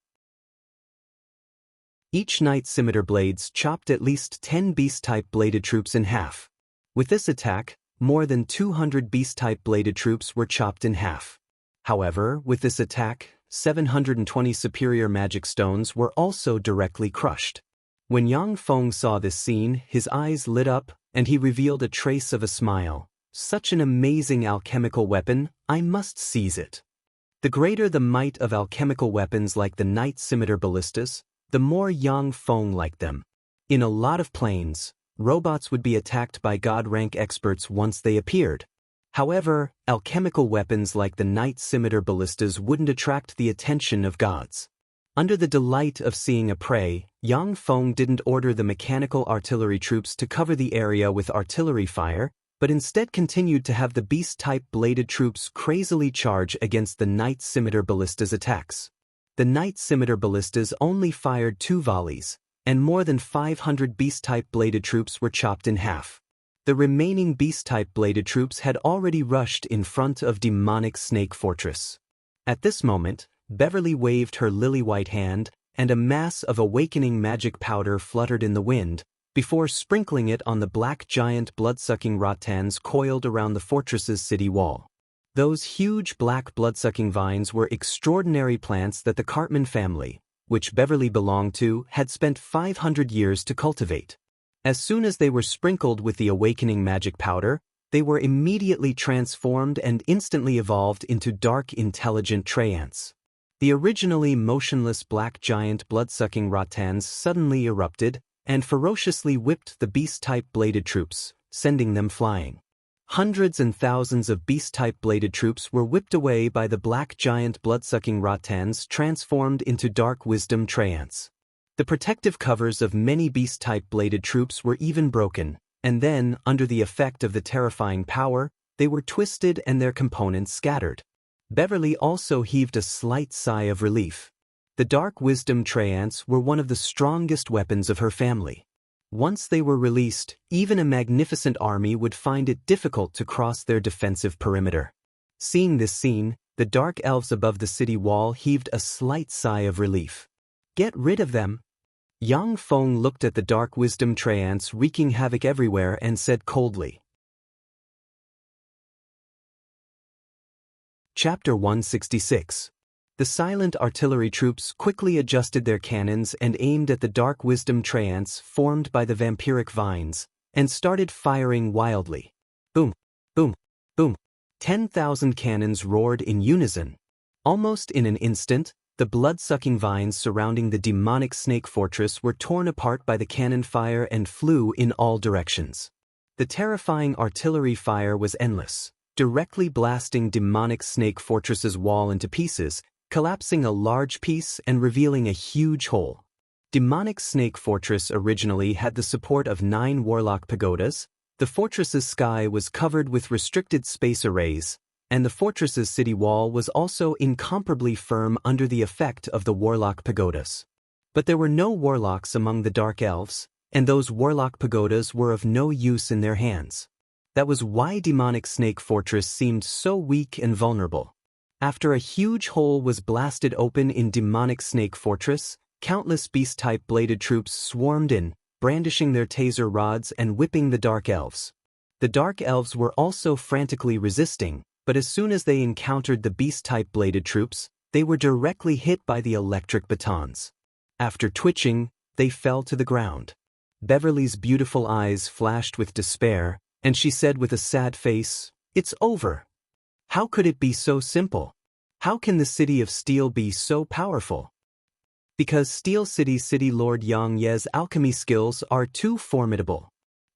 Each night scimitar blades chopped at least 10 beast-type bladed troops in half. With this attack, more than 200 beast-type bladed troops were chopped in half. However, with this attack, 720 superior magic stones were also directly crushed. When Yang Feng saw this scene, his eyes lit up, and he revealed a trace of a smile. Such an amazing alchemical weapon, I must seize it. The greater the might of alchemical weapons like the night scimitar ballistas, the more Yang Feng liked them. In a lot of planes, robots would be attacked by god-rank experts once they appeared. However, alchemical weapons like the night scimitar ballistas wouldn't attract the attention of gods. Under the delight of seeing a prey, Yang Feng didn't order the mechanical artillery troops to cover the area with artillery fire, but instead continued to have the beast-type bladed troops crazily charge against the night scimitar ballistas' attacks. The night scimitar ballistas only fired 2 volleys, and more than 500 beast-type bladed troops were chopped in half. The remaining beast-type bladed troops had already rushed in front of demonic snake fortress. At this moment, Beverly waved her lily-white hand, and a mass of awakening magic powder fluttered in the wind, before sprinkling it on the black giant blood-sucking rattans coiled around the fortress's city wall. Those huge black blood-sucking vines were extraordinary plants that the Cartman family, which Beverly belonged to, had spent 500 years to cultivate. As soon as they were sprinkled with the awakening magic powder, they were immediately transformed and instantly evolved into dark intelligent treants. The originally motionless black giant blood-sucking rattans suddenly erupted and ferociously whipped the beast-type bladed troops, sending them flying. Hundreds and thousands of beast-type bladed troops were whipped away by the black giant blood-sucking rattans transformed into dark wisdom treants. The protective covers of many beast-type bladed troops were even broken, and then, under the effect of the terrifying power, they were twisted and their components scattered. Beverly also heaved a slight sigh of relief. The dark wisdom treants were one of the strongest weapons of her family. Once they were released, even a magnificent army would find it difficult to cross their defensive perimeter. Seeing this scene, the dark elves above the city wall heaved a slight sigh of relief. Get rid of them. Yang Feng looked at the dark wisdom treants wreaking havoc everywhere and said coldly. Chapter 166. The silent artillery troops quickly adjusted their cannons and aimed at the dark wisdom treants formed by the vampiric vines, and started firing wildly. Boom, boom, boom. 10,000 cannons roared in unison. Almost in an instant, the blood-sucking vines surrounding the demonic snake fortress were torn apart by the cannon fire and flew in all directions. The terrifying artillery fire was endless, directly blasting demonic snake fortress's wall into pieces, collapsing a large piece and revealing a huge hole. Demonic Snake Fortress originally had the support of 9 warlock pagodas. The fortress's sky was covered with restricted space arrays, and the fortress's city wall was also incomparably firm under the effect of the warlock pagodas. But there were no warlocks among the Dark Elves, and those warlock pagodas were of no use in their hands. That was why Demonic Snake Fortress seemed so weak and vulnerable. After a huge hole was blasted open in Demonic Snake Fortress, countless beast-type bladed troops swarmed in, brandishing their taser rods and whipping the Dark Elves. The Dark Elves were also frantically resisting, but as soon as they encountered the beast-type bladed troops, they were directly hit by the electric batons. After twitching, they fell to the ground. Beverly's beautiful eyes flashed with despair, and she said with a sad face, "It's over. How could it be so simple? How can the City of Steel be so powerful?" Because Steel City's City Lord Yang Ye's alchemy skills are too formidable.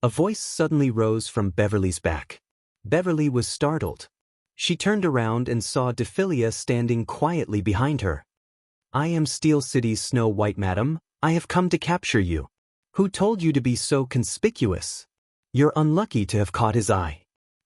A voice suddenly rose from Beverly's back. Beverly was startled. She turned around and saw Dephilia standing quietly behind her. "I am Steel City's Snow White, madam. I have come to capture you. Who told you to be so conspicuous? You're unlucky to have caught his eye."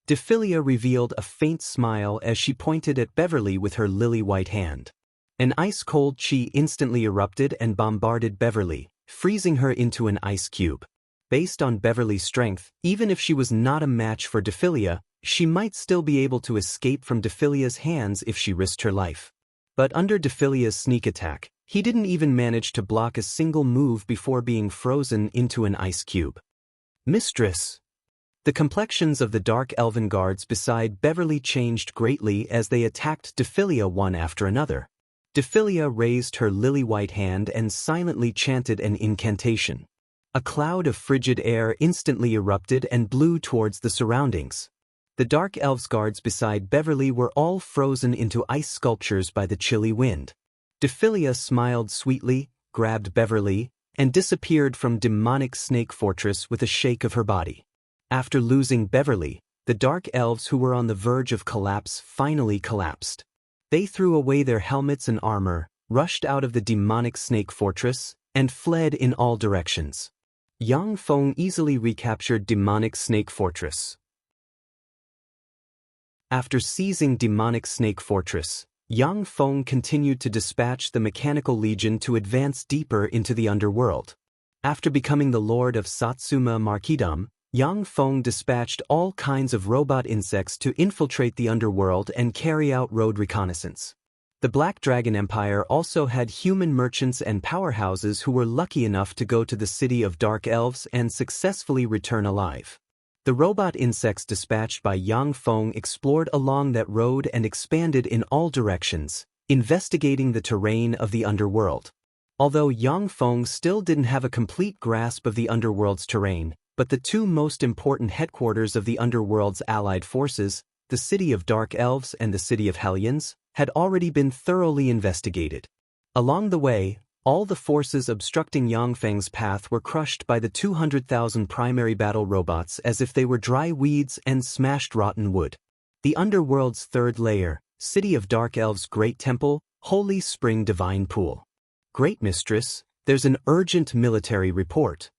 Dephilia revealed a faint smile as she pointed at Beverly with her lily-white hand. An ice-cold chi instantly erupted and bombarded Beverly, freezing her into an ice cube. Based on Beverly's strength, even if she was not a match for Dephilia, she might still be able to escape from Dephilia's hands if she risked her life. But under Dephilia's sneak attack, he didn't even manage to block a single move before being frozen into an ice cube. "Mistress!" The complexions of the dark elven guards beside Beverly changed greatly as they attacked Dephilia one after another. Dephilia raised her lily-white hand and silently chanted an incantation. A cloud of frigid air instantly erupted and blew towards the surroundings. The dark elves guards beside Beverly were all frozen into ice sculptures by the chilly wind. Dephilia smiled sweetly, grabbed Beverly, and disappeared from demonic snake fortress with a shake of her body. After losing Beverly, the dark elves who were on the verge of collapse finally collapsed. They threw away their helmets and armor, rushed out of the demonic snake fortress, and fled in all directions. Yang Feng easily recaptured demonic snake fortress. After seizing demonic snake fortress, Yang Feng continued to dispatch the Mechanical Legion to advance deeper into the underworld. After becoming the Lord of Satsuma Marquisdom, Yang Feng dispatched all kinds of robot insects to infiltrate the underworld and carry out road reconnaissance. The Black Dragon Empire also had human merchants and powerhouses who were lucky enough to go to the City of Dark Elves and successfully return alive. The robot insects dispatched by Yang Feng explored along that road and expanded in all directions, investigating the terrain of the underworld. Although Yang Feng still didn't have a complete grasp of the underworld's terrain, but the two most important headquarters of the underworld's allied forces, the City of Dark Elves and the City of Hellions, had already been thoroughly investigated. Along the way, all the forces obstructing Yang Feng's path were crushed by the 200,000 primary battle robots as if they were dry weeds and smashed rotten wood. The underworld's third layer, City of Dark Elves' Great Temple, Holy Spring Divine Pool. "Great Mistress, there's an urgent military report."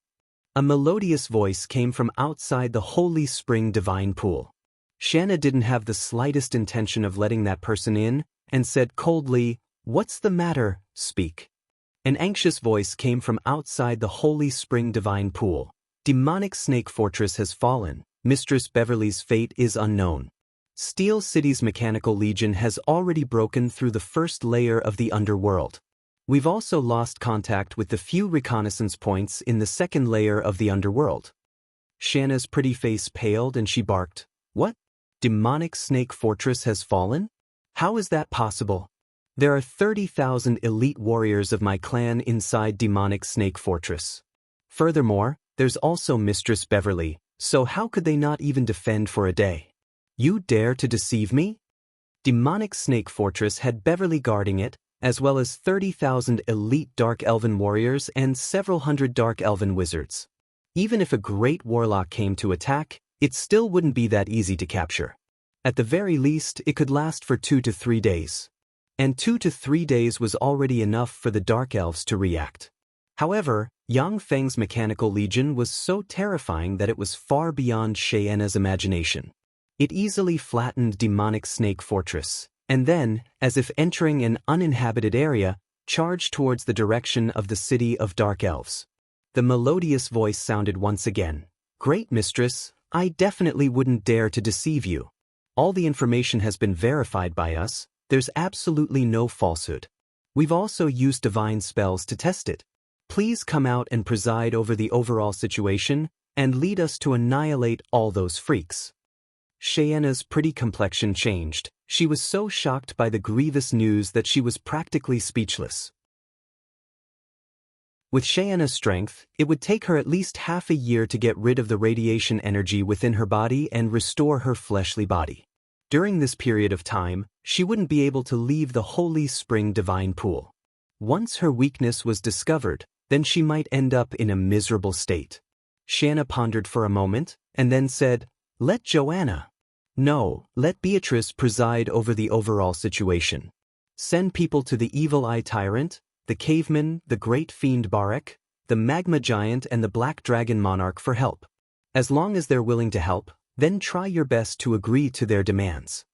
A melodious voice came from outside the Holy Spring Divine Pool. Shanna didn't have the slightest intention of letting that person in, and said coldly, "What's the matter? Speak." An anxious voice came from outside the Holy Spring Divine Pool. "Demonic Snake Fortress has fallen. Mistress Beverly's fate is unknown. Steel City's Mechanical Legion has already broken through the first layer of the underworld. We've also lost contact with the few reconnaissance points in the second layer of the underworld." Shanna's pretty face paled and she barked, "What? Demonic Snake Fortress has fallen? How is that possible? There are 30,000 elite warriors of my clan inside Demonic Snake Fortress. Furthermore, there's also Mistress Beverly, so how could they not even defend for a day? You dare to deceive me?" Demonic Snake Fortress had Beverly guarding it, as well as 30,000 elite Dark Elven warriors and several hundred Dark Elven wizards. Even if a great warlock came to attack, it still wouldn't be that easy to capture. At the very least, it could last for 2 to 3 days. And 2 to 3 days was already enough for the Dark Elves to react. However, Yang Feng's Mechanical Legion was so terrifying that it was far beyond Shanna's imagination. It easily flattened Demonic Snake Fortress, and then, as if entering an uninhabited area, charged towards the direction of the City of Dark Elves. The melodious voice sounded once again. "Great Mistress, I definitely wouldn't dare to deceive you. All the information has been verified by us. There's absolutely no falsehood. We've also used divine spells to test it. Please come out and preside over the overall situation, and lead us to annihilate all those freaks." Xianxia's pretty complexion changed. She was so shocked by the grievous news that she was practically speechless. With Xianxia's strength, it would take her at least half a year to get rid of the radiation energy within her body and restore her fleshly body. During this period of time, she wouldn't be able to leave the Holy Spring Divine Pool. Once her weakness was discovered, then she might end up in a miserable state. Xianxia pondered for a moment, and then said, "Let Joanna. No, let Beatrice preside over the overall situation. Send people to the Evil Eye Tyrant, the Caveman, the Great Fiend Barak, the Magma Giant and the Black Dragon Monarch for help. As long as they're willing to help, then try your best to agree to their demands."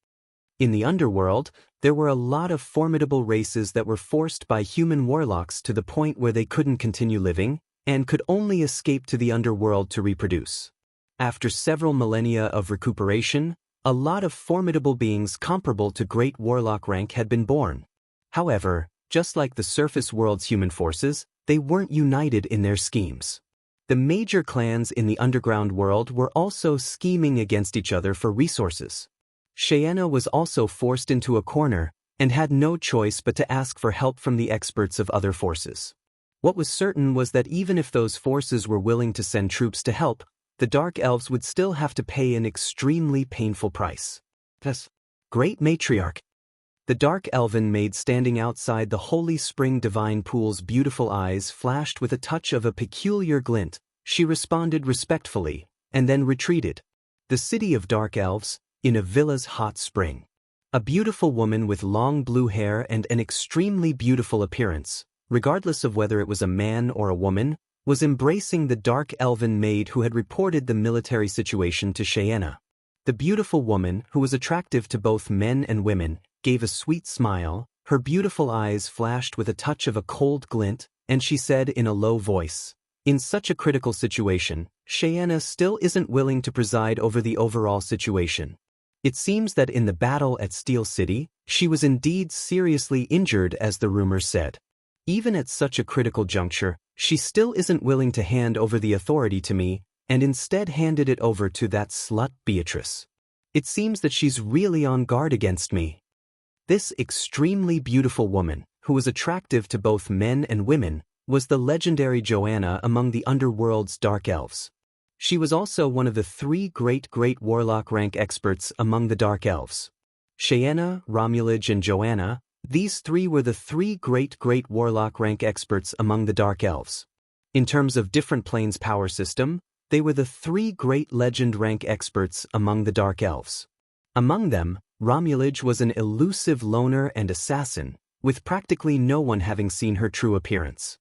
In the underworld, there were a lot of formidable races that were forced by human warlocks to the point where they couldn't continue living, and could only escape to the underworld to reproduce. After several millennia of recuperation, a lot of formidable beings comparable to great warlock rank had been born. However, just like the surface world's human forces, they weren't united in their schemes. The major clans in the underground world were also scheming against each other for resources. Xianxia was also forced into a corner, and had no choice but to ask for help from the experts of other forces. What was certain was that even if those forces were willing to send troops to help, the Dark Elves would still have to pay an extremely painful price. Thus, Great Matriarch. The dark elven maid standing outside the Holy Spring Divine Pool's beautiful eyes flashed with a touch of a peculiar glint. She responded respectfully, and then retreated. The city of Dark Elves, in a villa's hot spring. A beautiful woman with long blue hair and an extremely beautiful appearance, regardless of whether it was a man or a woman, was embracing the dark elven maid who had reported the military situation to Xianxia. The beautiful woman, who was attractive to both men and women, gave a sweet smile, her beautiful eyes flashed with a touch of a cold glint, and she said in a low voice, "In such a critical situation, Xianxia still isn't willing to preside over the overall situation. It seems that in the battle at Steel City, she was indeed seriously injured as the rumors said. Even at such a critical juncture, she still isn't willing to hand over the authority to me, and instead handed it over to that slut Beatrice. It seems that she's really on guard against me." This extremely beautiful woman, who was attractive to both men and women, was the legendary Joanna among the underworld's dark elves. She was also one of the three great warlock rank experts among the dark elves. Xianxia, Romulage and Joanna, these three were the three great warlock rank experts among the dark elves. In terms of different planes power system, they were the three great legend rank experts among the dark elves. Among them, Romulage was an elusive loner and assassin, with practically no one having seen her true appearance.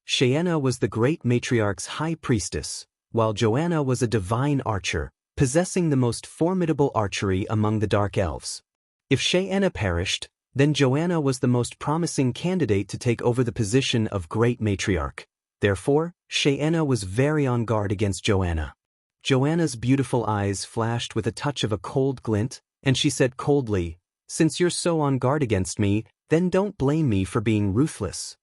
Xianxia was the great matriarch's high priestess, while Joanna was a divine archer, possessing the most formidable archery among the dark elves. If Xianxia perished, then Joanna was the most promising candidate to take over the position of great matriarch. Therefore, Xianxia was very on guard against Joanna. Joanna's beautiful eyes flashed with a touch of a cold glint, and she said coldly, "Since you're so on guard against me, then don't blame me for being ruthless."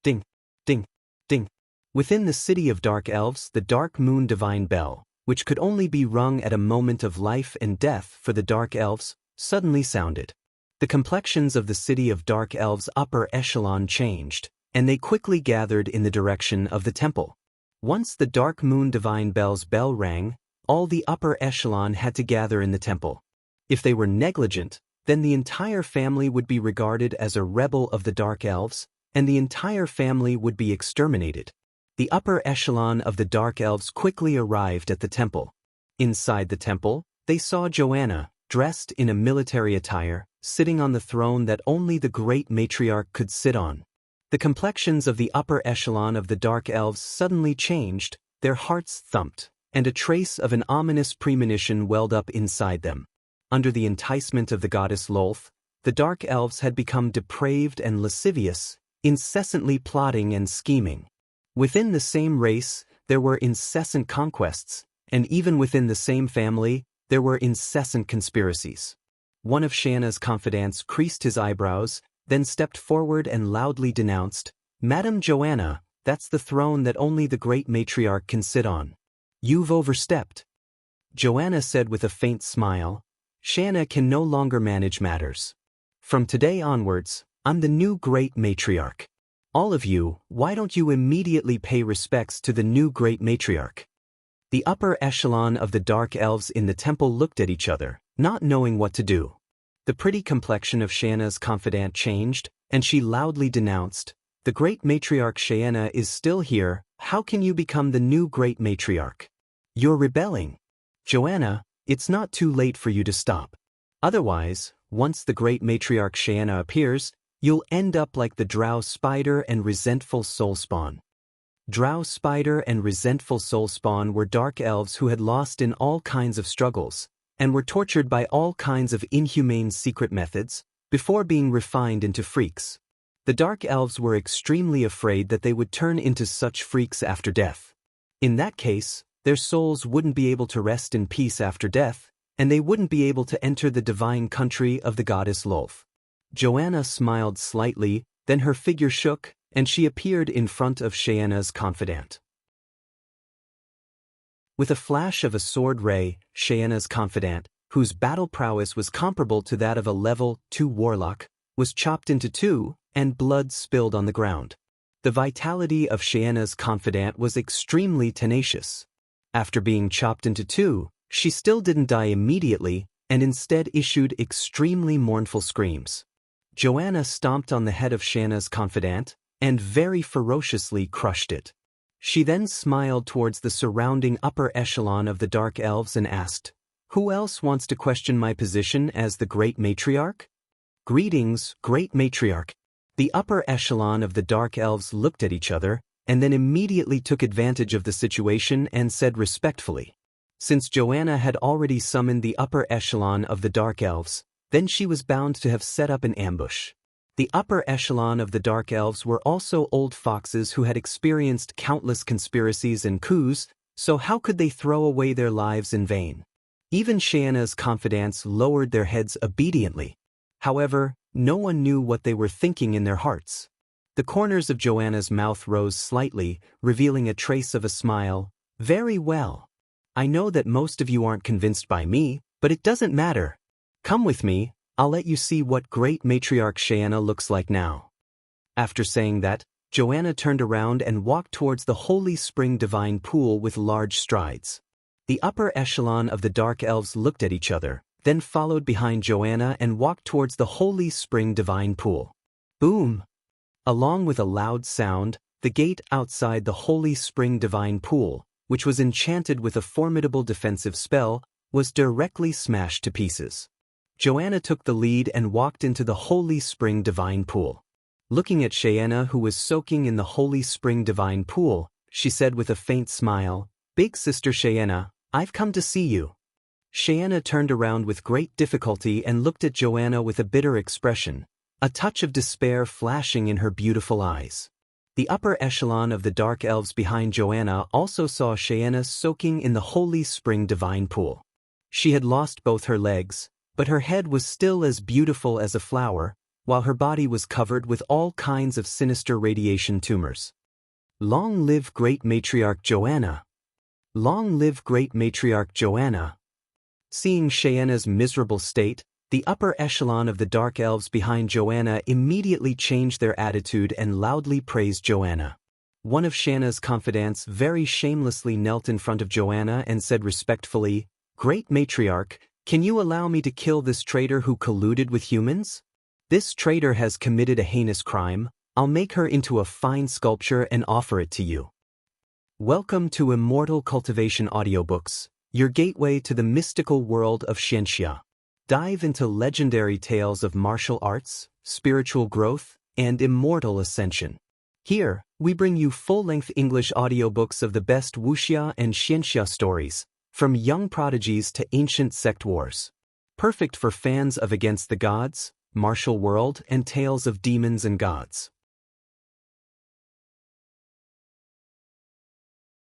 Ding, ding, ding. Within the city of dark elves, the dark moon divine bell, which could only be rung at a moment of life and death for the dark elves, suddenly sounded. The complexions of the city of dark elves' upper echelon changed, and they quickly gathered in the direction of the temple. Once the dark moon divine bell's bell rang, all the upper echelon had to gather in the temple. If they were negligent, then the entire family would be regarded as a rebel of the dark elves, and the entire family would be exterminated. The upper echelon of the dark elves quickly arrived at the temple. Inside the temple, they saw Joanna, dressed in a military attire, sitting on the throne that only the great matriarch could sit on. The complexions of the upper echelon of the dark elves suddenly changed, their hearts thumped, and a trace of an ominous premonition welled up inside them. Under the enticement of the goddess Lolth, the dark elves had become depraved and lascivious, incessantly plotting and scheming. Within the same race, there were incessant conquests, and even within the same family, there were incessant conspiracies. One of Xianxia's confidants creased his eyebrows, then stepped forward and loudly denounced, "Madam Joanna, that's the throne that only the great matriarch can sit on. You've overstepped." Joanna said with a faint smile. Xianxia can no longer manage matters. From today onwards, I'm the new great matriarch. All of you, why don't you immediately pay respects to the new great matriarch? The upper echelon of the dark elves in the temple looked at each other, not knowing what to do. The pretty complexion of Xianxia's confidant changed, and she loudly denounced, "The great matriarch Xianxia is still here, how can you become the new great matriarch? You're rebelling. Joanna, it's not too late for you to stop. Otherwise, once the great matriarch Xianxia appears, you'll end up like the drow spider and resentful soulspawn." Drow spider and resentful soulspawn were dark elves who had lost in all kinds of struggles, and were tortured by all kinds of inhumane secret methods, before being refined into freaks. The dark elves were extremely afraid that they would turn into such freaks after death. In that case, their souls wouldn't be able to rest in peace after death, and they wouldn't be able to enter the divine country of the goddess Lolth. Joanna smiled slightly, then her figure shook, and she appeared in front of Xianxia's confidant. With a flash of a sword ray, Xianxia's confidant, whose battle prowess was comparable to that of a level 2 warlock, was chopped into two, and blood spilled on the ground. The vitality of Xianxia's confidant was extremely tenacious. After being chopped into two, she still didn't die immediately, and instead issued extremely mournful screams. Joanna stomped on the head of Xianxia's confidant, and very ferociously crushed it. She then smiled towards the surrounding upper echelon of the dark elves and asked, "Who else wants to question my position as the great matriarch?" "Greetings, great matriarch." The upper echelon of the dark elves looked at each other, and then immediately took advantage of the situation and said respectfully. Since Joanna had already summoned the upper echelon of the dark elves, then she was bound to have set up an ambush. The upper echelon of the dark elves were also old foxes who had experienced countless conspiracies and coups, so how could they throw away their lives in vain? Even Xianxia's confidants lowered their heads obediently. However, no one knew what they were thinking in their hearts. The corners of Joanna's mouth rose slightly, revealing a trace of a smile. "Very well. I know that most of you aren't convinced by me, but it doesn't matter. Come with me, I'll let you see what great matriarch Xianxia looks like now." After saying that, Joanna turned around and walked towards the holy spring divine pool with large strides. The upper echelon of the dark elves looked at each other, then followed behind Joanna and walked towards the holy spring divine pool. Boom! Along with a loud sound, the gate outside the holy spring divine pool, which was enchanted with a formidable defensive spell, was directly smashed to pieces. Joanna took the lead and walked into the holy spring divine pool. Looking at Xianxia, who was soaking in the holy spring divine pool, she said with a faint smile, "Big sister Xianxia, I've come to see you." Xianxia turned around with great difficulty and looked at Joanna with a bitter expression, a touch of despair flashing in her beautiful eyes. The upper echelon of the dark elves behind Joanna also saw Xianxia soaking in the holy spring divine pool. She had lost both her legs, but her head was still as beautiful as a flower, while her body was covered with all kinds of sinister radiation tumors. Long live great matriarch Joanna! Long live great matriarch Joanna! Seeing Xianxia's miserable state, the upper echelon of the dark elves behind Joanna immediately changed their attitude and loudly praised Joanna. One of Xianxia's confidants very shamelessly knelt in front of Joanna and said respectfully, "Great matriarch, can you allow me to kill this traitor who colluded with humans? This traitor has committed a heinous crime. I'll make her into a fine sculpture and offer it to you." Welcome to Immortal Cultivation Audiobooks, your gateway to the mystical world of Xianxia. Dive into legendary tales of martial arts, spiritual growth, and immortal ascension. Here, we bring you full-length English audiobooks of the best Wuxia and Xianxia stories, from young prodigies to ancient sect wars. Perfect for fans of Against the Gods, Martial World, and tales of demons and gods.